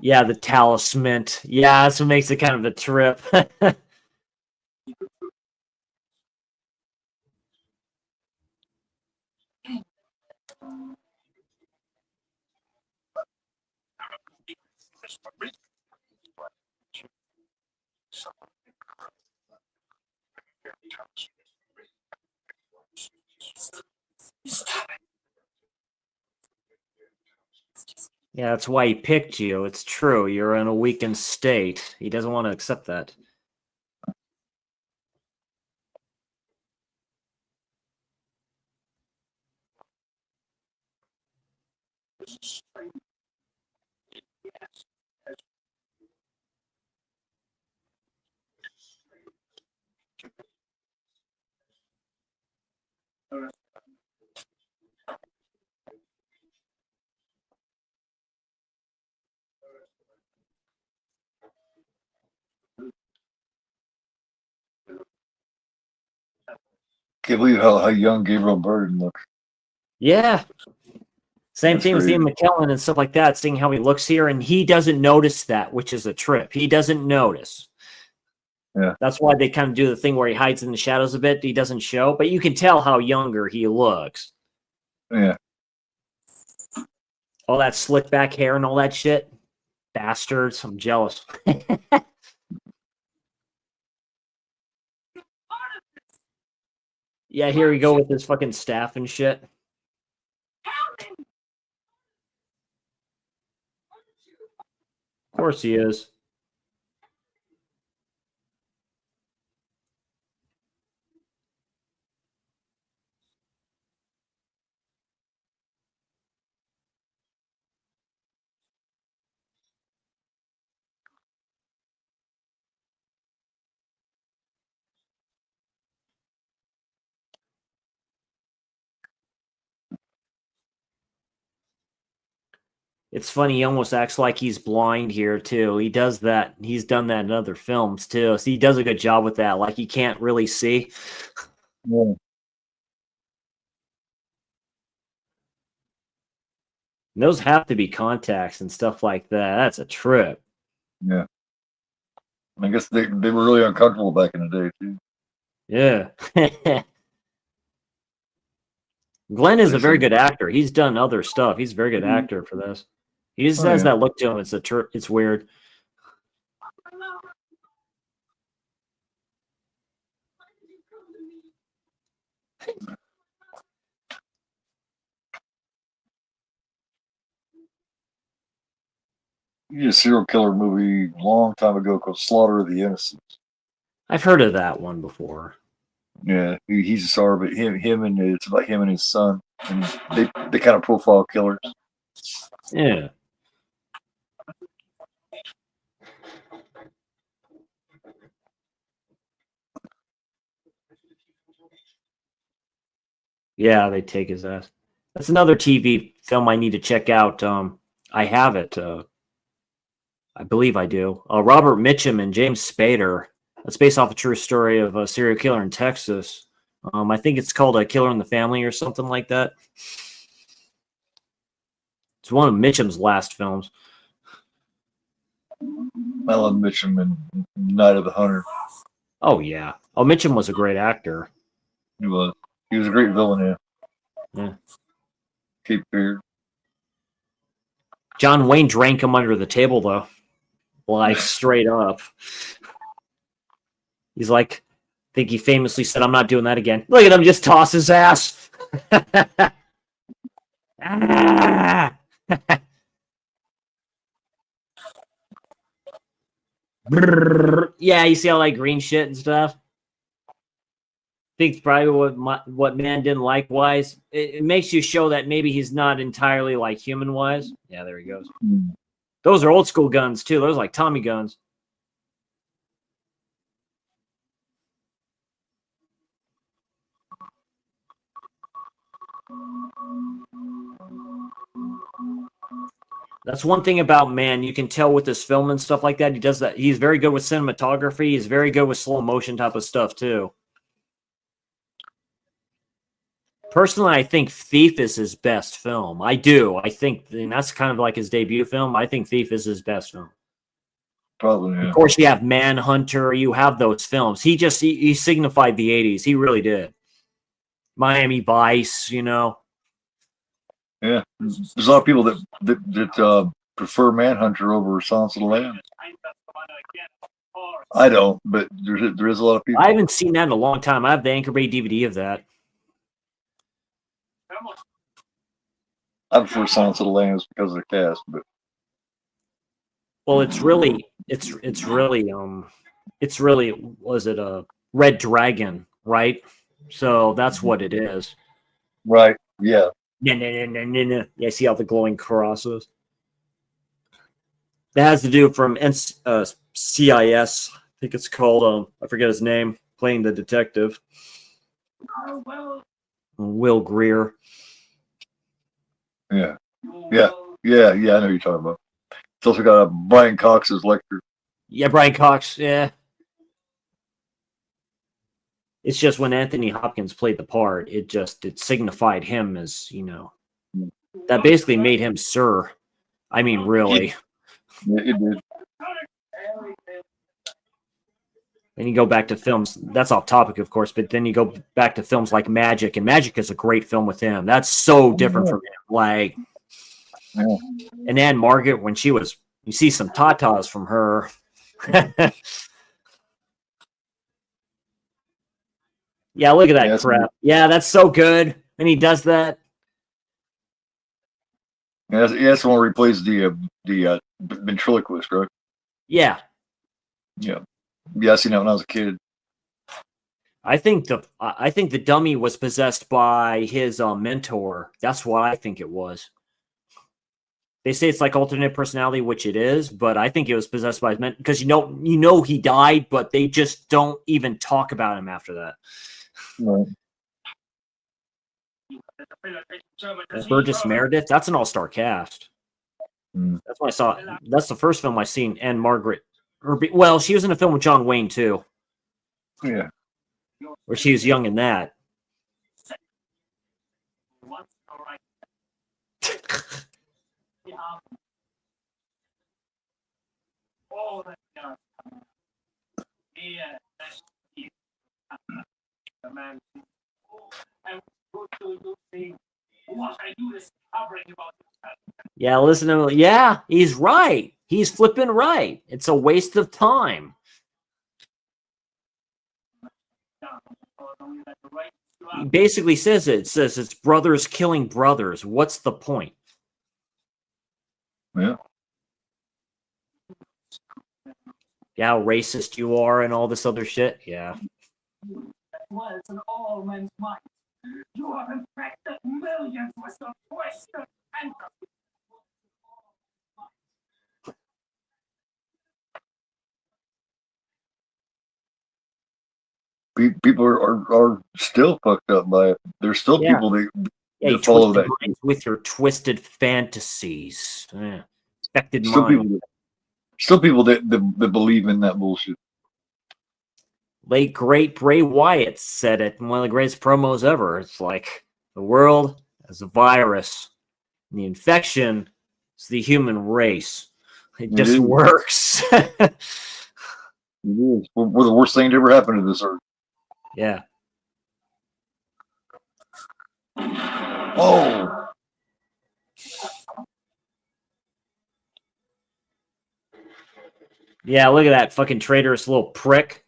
Yeah, the talisman. Yeah, that's what makes it kind of a trip. Yeah, that's why he picked you. It's true. You're in a weakened state. He doesn't want to accept that. Can't believe how young Gabriel Burden looks. Yeah. Same That's thing with great. Ian McKellen and stuff like that, seeing how he looks here, and he doesn't notice that, which is a trip. He doesn't notice. Yeah. That's why they kind of do the thing where he hides in the shadows a bit. He doesn't show, but you can tell how younger he looks. Yeah. All that slick back hair and all that shit. Bastards. I'm jealous. Yeah, here we go with his fucking staff and shit. Of course he is. It's funny, he almost acts like he's blind here too. He does that. He's done that in other films too. So he does a good job with that. Like he can't really see. Yeah. And those have to be contacts and stuff like that. That's a trip. Yeah. I guess they were really uncomfortable back in the day too. Yeah. Glenn is a very good actor. He's done other stuff. He's a very good actor for this. He just has that look to him. It's weird. He did a serial killer movie a long time ago called Slaughter of the Innocents. I've heard of that one before. Yeah, he's a star, but him and it's about him and his son, and they kind of profile killers. Yeah. Yeah, they take his ass. That's another TV film I need to check out. I have it. I believe I do. Robert Mitchum and James Spader. That's based off a true story of a serial killer in Texas. I think it's called A Killer in the Family or something like that. It's one of Mitchum's last films. I love Mitchum and Night of the Hunter. Oh, yeah. Oh, Mitchum was a great actor. He was. He was a great villain, Yeah. Cape Fear. John Wayne drank him under the table, though. Like, straight up. He's like, I think he famously said, I'm not doing that again. Look at him just toss his ass. Ah! Yeah, you see all that green shit and stuff? I think probably what man didn't like wise. It makes you show that maybe he's not entirely like human wise. Yeah, there he goes. Those are old school guns too. Those are like Tommy guns. That's one thing about man. You can tell with this film and stuff like that. He does that. He's very good with cinematography. He's very good with slow motion type of stuff too. Personally, I think Thief is his best film. I do. I think, and that's kind of like his debut film. I think Thief is his best film. Probably, yeah. Of course, you have Manhunter. You have those films. He signified the 80s. He really did. Miami Vice, you know. Yeah. There's a lot of people that prefer Manhunter over Silence of the Lambs. I don't, but there is a lot of people. I haven't seen that in a long time. I have the Anchor Bay DVD of that. I prefer Silence of the Lambs because of the cast, but well, it's really was it a Red Dragon, right? So that's what it is. right, yeah. Yeah, see how the glowing crosses. That has to do from CIS. I think it's called. I forget his name. Playing the detective. Will Greer. Yeah. I know what you're talking about. It's also got Brian Cox's Lecter. Yeah, Brian Cox. Yeah. It's just when Anthony Hopkins played the part, it signified him as, you know, that basically made him Sir. I mean, really. It did. Then you go back to films. That's off topic, of course, but then you go back to films like Magic, and Magic is a great film with him. That's so different from him. Like, and Anne Margaret, when she was, you see some tatas from her. Yeah, look at that Yeah, crap. Yeah, that's so good. And he does that. that's the one where he plays the ventriloquist, right? Yeah. Yeah. Yeah, I seen that when I was a kid. I think the dummy was possessed by his mentor. That's what I think it was. They say it's like alternate personality, which it is, but I think it was possessed by his mentor because you know he died, but they just don't even talk about him after that. Right. Burgess Meredith, that's an all-star cast. Mm. That's what I saw. That's the first film I seen. And Margaret Irby. Well, she was in a film with John Wayne too, Yeah. where she was young in that. Yeah, listen to him. Yeah, he's right. He's flipping right. It's a waste of time. He basically says it. It says it's brothers killing brothers. What's the point? Yeah. Yeah, how racist you are and all this other shit. Yeah. Was in all men's minds. You have infected millions with the twisted and People are still fucked up by it. There's still Yeah. people that, Yeah, you that follow twisted that. minds with your twisted fantasies. Yeah. Affected Still mind. people that believe in that bullshit. Late great Bray Wyatt said it in one of the greatest promos ever. It's like the world is a virus, and the infection is the human race. It just is. works. It is. We're the worst thing to ever happen to this earth. Yeah. Oh. Yeah, look at that fucking traitorous little prick.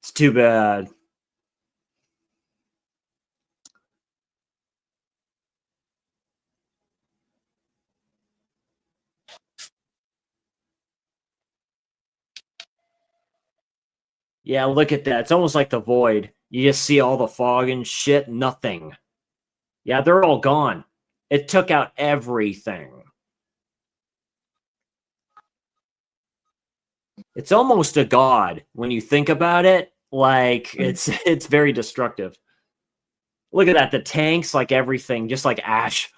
It's too bad. Yeah, look at that. It's almost like the void. You just see all the fog and shit, nothing. Yeah, they're all gone. It took out everything. It's almost a god when you think about it. Like it's very destructive. Look at that. The tanks, like everything, just like ash.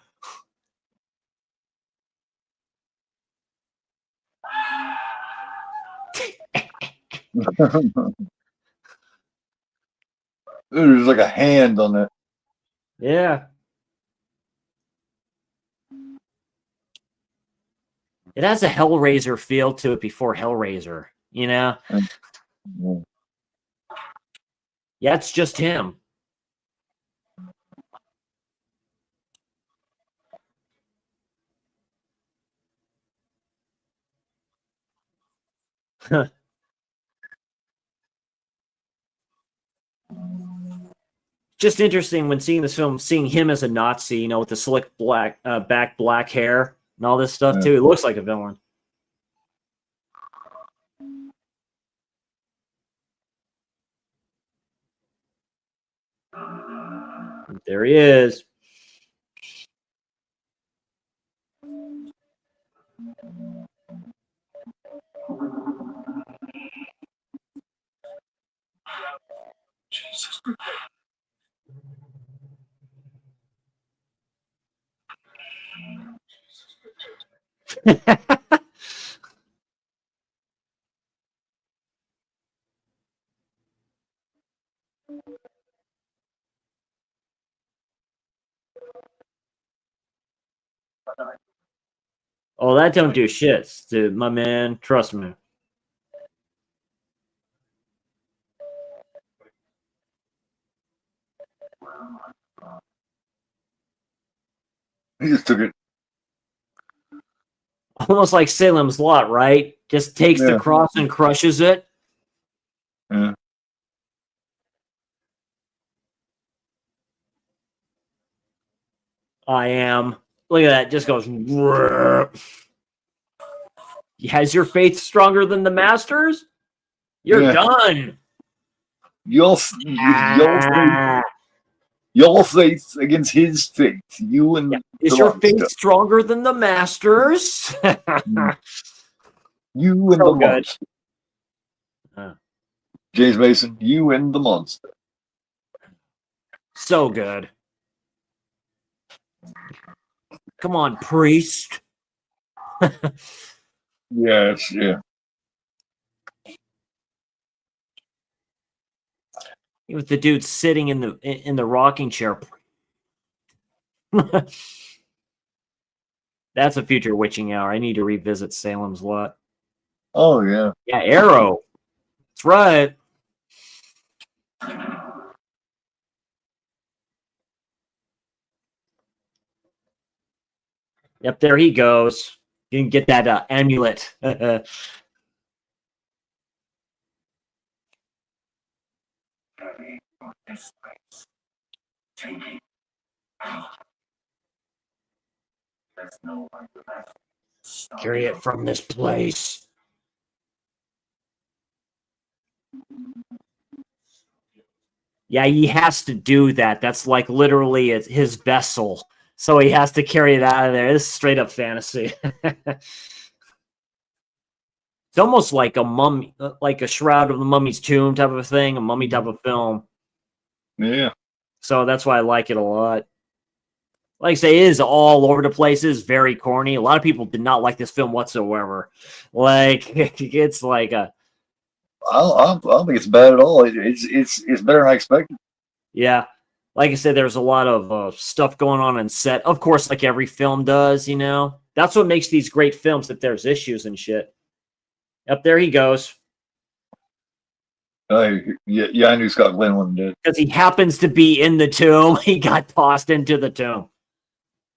There's like a hand on that. Yeah. It has a Hellraiser feel to it before Hellraiser, you know? Yeah, it's just him. Just interesting when seeing this film, seeing him as a Nazi, you know, with the slick black black hair and all this stuff too. It looks like a villain. There he is. Jesus. Oh, that don't do shit, dude, my man. Trust me. He just took it. Almost like Salem's Lot, right? Just takes the Yeah. cross and crushes it. Yeah. I am. Look at that. Just goes. Has your faith stronger than the Masters? You're Yeah. done. Your Ah. faith against his faith. You and Yeah. Is the your faith monster. stronger than the Masters? You and So the good. monster. James Mason, you and the monster. So good. Come on, priest. Yes, yeah. With the dude sitting in the rocking chair. That's a future witching hour. I need to revisit Salem's Lot. Oh yeah. Yeah, Arrow. That's right. Yep, there he goes. You can get that amulet. This place. Take it out. There's no one left. Stop Carry it from this place. Yeah, he has to do that. That's like literally his vessel. So he has to carry it out of there. This is straight up fantasy. It's almost like a mummy, like a Shroud of the Mummy's Tomb type of thing, a mummy type of film. Yeah. So that's why I like it a lot. Like I say, it is all over the place. It is very corny. A lot of people did not like this film whatsoever. Like it's like a I don't think it's bad at all. It's better than I expected. yeah. Like I said, there's a lot of stuff going on set. Of course, like every film does, you know. That's what makes these great films, that there's issues and shit. Up there he goes. Yeah, I knew Scott Glenn wasn't dead. Because he happens to be in the tomb. He got tossed into the tomb.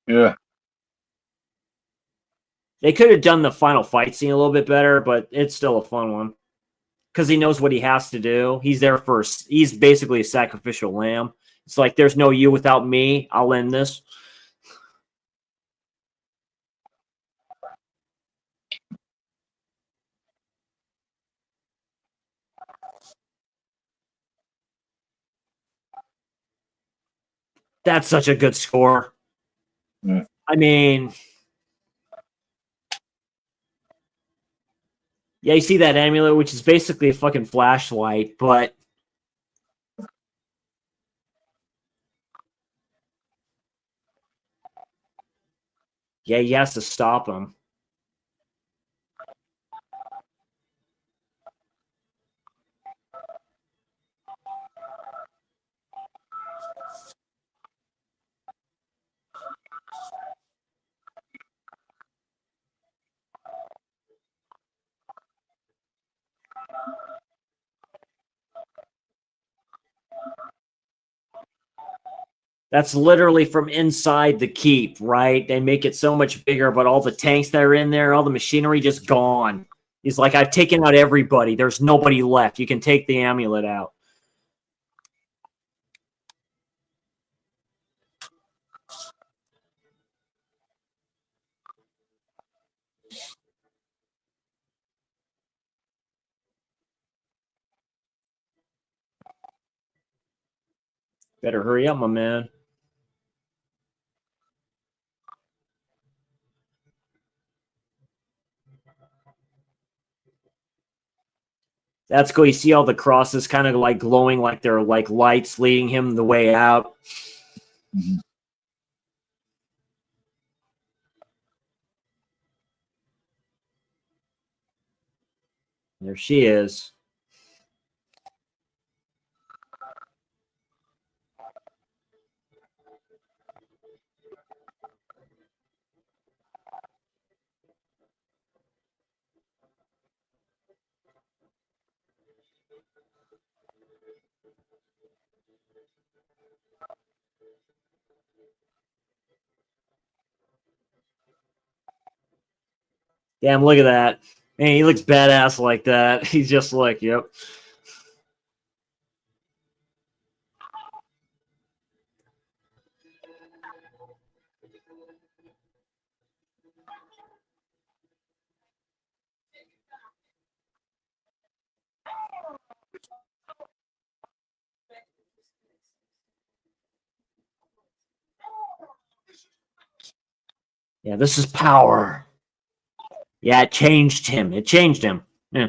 Yeah. They could have done the final fight scene a little bit better, but it's still a fun one. Because he knows what he has to do. He's basically a sacrificial lamb. It's like, there's no you without me. I'll end this. That's such a good score. Yeah. I mean, yeah, you see that amulet, which is basically a fucking flashlight, but yeah, he has to stop him. That's literally from inside the keep, right? They make it so much bigger, but all the tanks that are in there, all the machinery just gone. He's like, I've taken out everybody. There's nobody left. You can take the amulet out. Better hurry up, my man. That's cool. You see all the crosses kind of like glowing like they're like lights leading him the way out. Mm-hmm. There she is. Damn, look at that. Man, he looks badass like that. He's just like, yep. Yeah, this is power. Yeah, it changed him. It changed him. Yeah.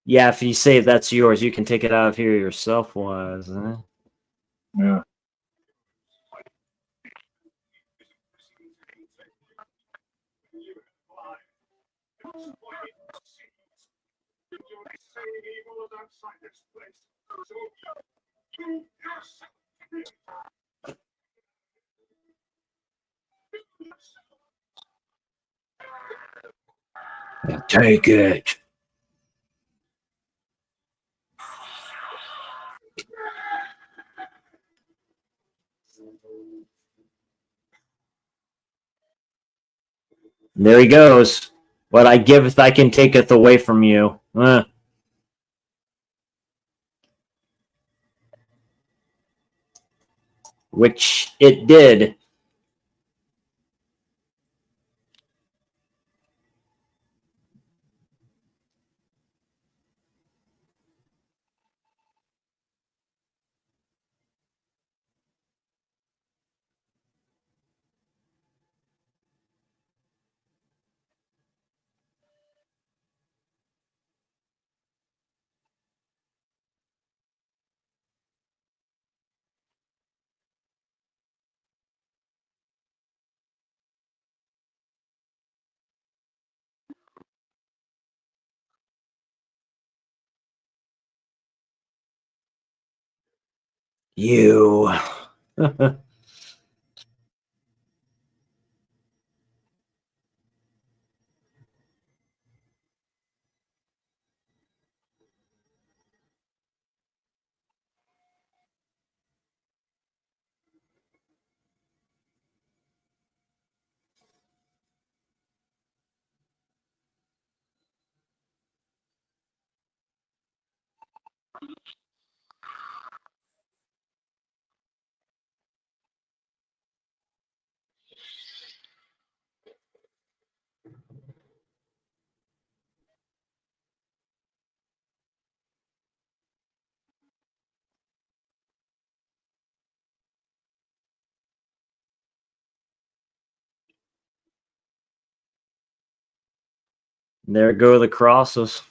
Yeah, if you say that's yours, you can take it out of here yourself, was Yeah. Take it. There he goes. What I giveth, I can taketh away from you. Which it did. You. There go the crosses.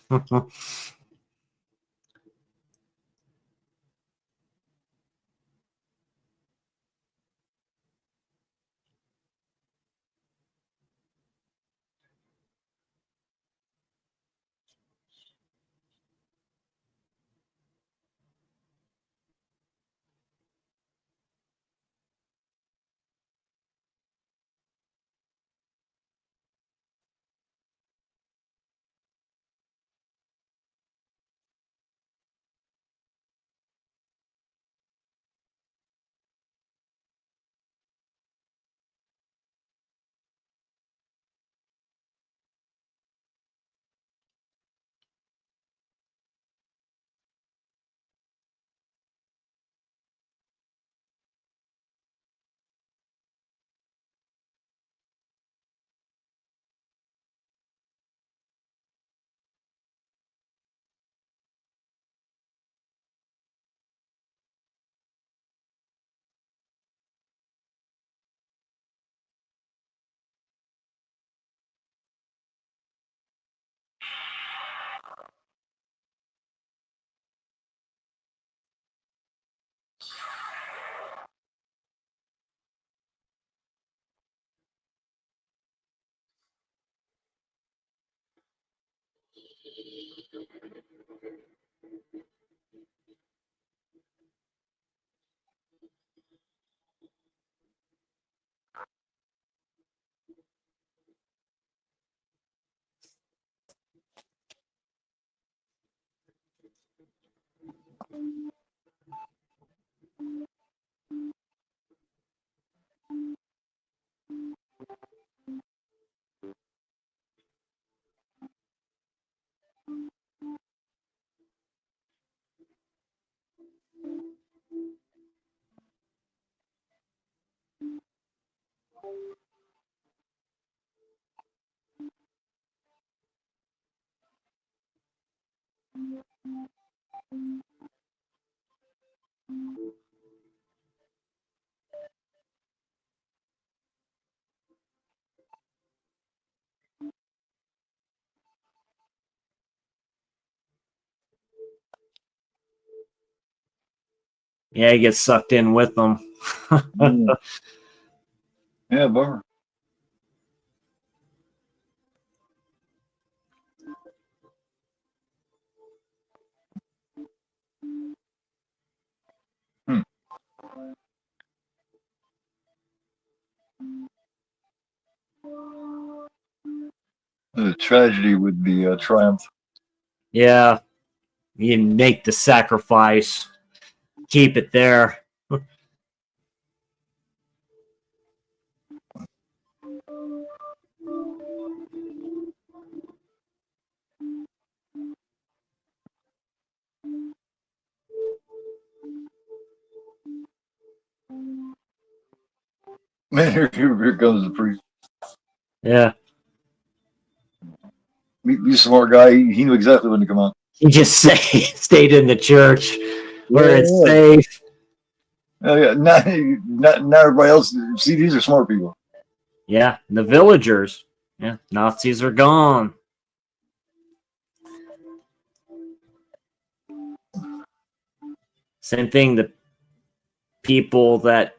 Yeah, he gets sucked in with them. Yeah, bummer. The tragedy would be a triumph. Yeah, you make the sacrifice, keep it there. Man, here comes the priest. Yeah, He's a smart guy. He knew exactly when to come out. he just stayed in the church where it's Yeah. safe. Oh, yeah. Not everybody else. See, these are smart people. Yeah, the villagers. Yeah, Nazis are gone. Same thing. The people that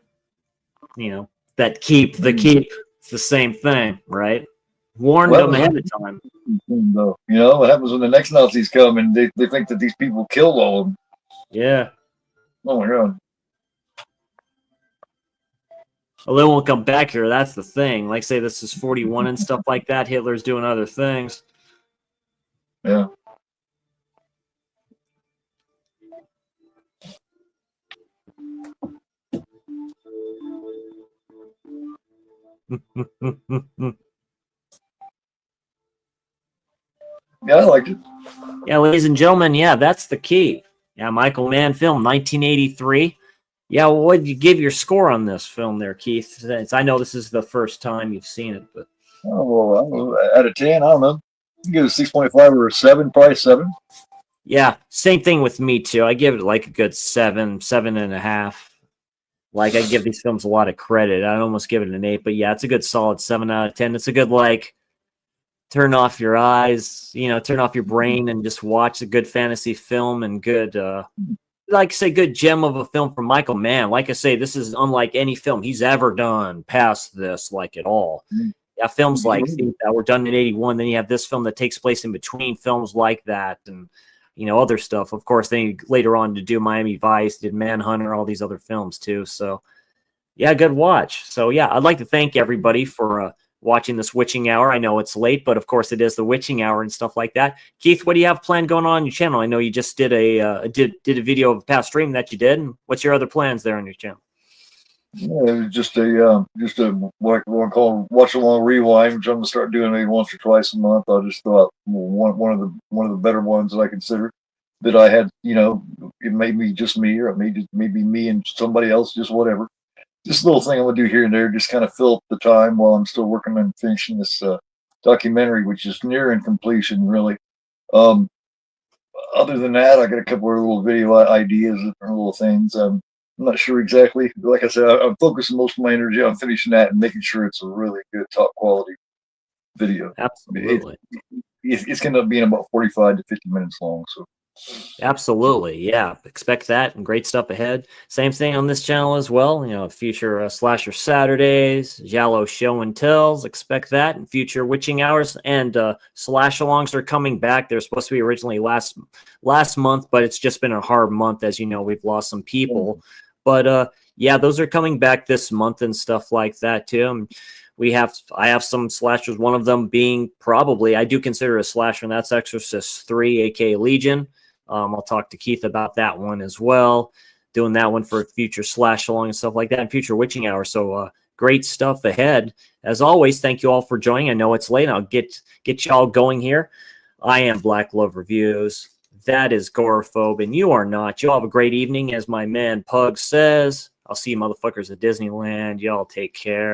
that keep the keep. It's the same thing, right? Warned them ahead of time. You know what happens when the next Nazis come and they think that these people killed all of them. Yeah. Oh my god. Well, they won't come back here. That's the thing. Like, say this is 41 and stuff like that. Hitler's doing other things. Yeah. Yeah, I liked it. Yeah, ladies and gentlemen, yeah, that's the key. Yeah, Michael Mann film, 1983. Yeah, well, what did you give your score on this film there, Keith? Since I know this is the first time you've seen it, but Oh, well, I don't know, out of 10, I don't know. You give it a 6.5 or a 7, probably 7. yeah, same thing with me too. I give it like a good 7, 7.5. Like, I give these films a lot of credit. I'd almost give it an 8, but yeah, it's a good solid 7 out of 10. It's a good, like, turn off your eyes, turn off your brain and just watch a good fantasy film and good, like I say, good gem of a film from Michael Mann. Like I say, this is unlike any film he's ever done past this, like, at all. Yeah, films like that were done in 81. Then you have this film that takes place in between films like that and, other stuff. Of course, then later on to do Miami Vice, did Manhunter, all these other films too. So, yeah, good watch. So, yeah, I'd like to thank everybody for watching this witching hour. I know it's late, but of course it is the witching hour and stuff like that. Keith, what do you have planned going on your channel? I know you just did a video of a past stream that you did. What's your other plans there on your channel? Yeah, it was just a what I want to call watch along rewind, which I'm gonna start doing maybe once or twice a month. I'll just throw out one of the better ones that I consider that I had. It may be just me, or it may be me and somebody else, just whatever. This little thing I'm gonna do here and there, just kind of fill up the time while I'm still working on finishing this documentary, which is nearing completion, really. Other than that, I got a couple of little video ideas, different little things. I'm not sure exactly. Like I said, I'm focusing most of my energy on finishing that and making sure it's a really good, top quality video. Absolutely. It's going to be about 45 to 50 minutes long. So Absolutely, yeah. Expect that and great stuff ahead. Same thing on this channel as well. You know, future Slasher Saturdays, Giallo Show and Tells. Expect that, and future Witching Hours and Slash Alongs are coming back. They're supposed to be originally last month, but it's just been a hard month, as you know. We've lost some people, but yeah, those are coming back this month and stuff like that too. I have some slashers. One of them being probably I do consider a slasher, and that's Exorcist 3, aka Legion. I'll talk to Keith about that one as well. Doing that one for future slash along and stuff like that, and future witching hour. So great stuff ahead. As always, thank you all for joining. I know it's late. I'll get y'all going here. I am Black Love Reviews. That is Gorophobe, and you are not. Y'all have a great evening, as my man Pug says. I'll see you motherfuckers at Disneyland. Y'all take care.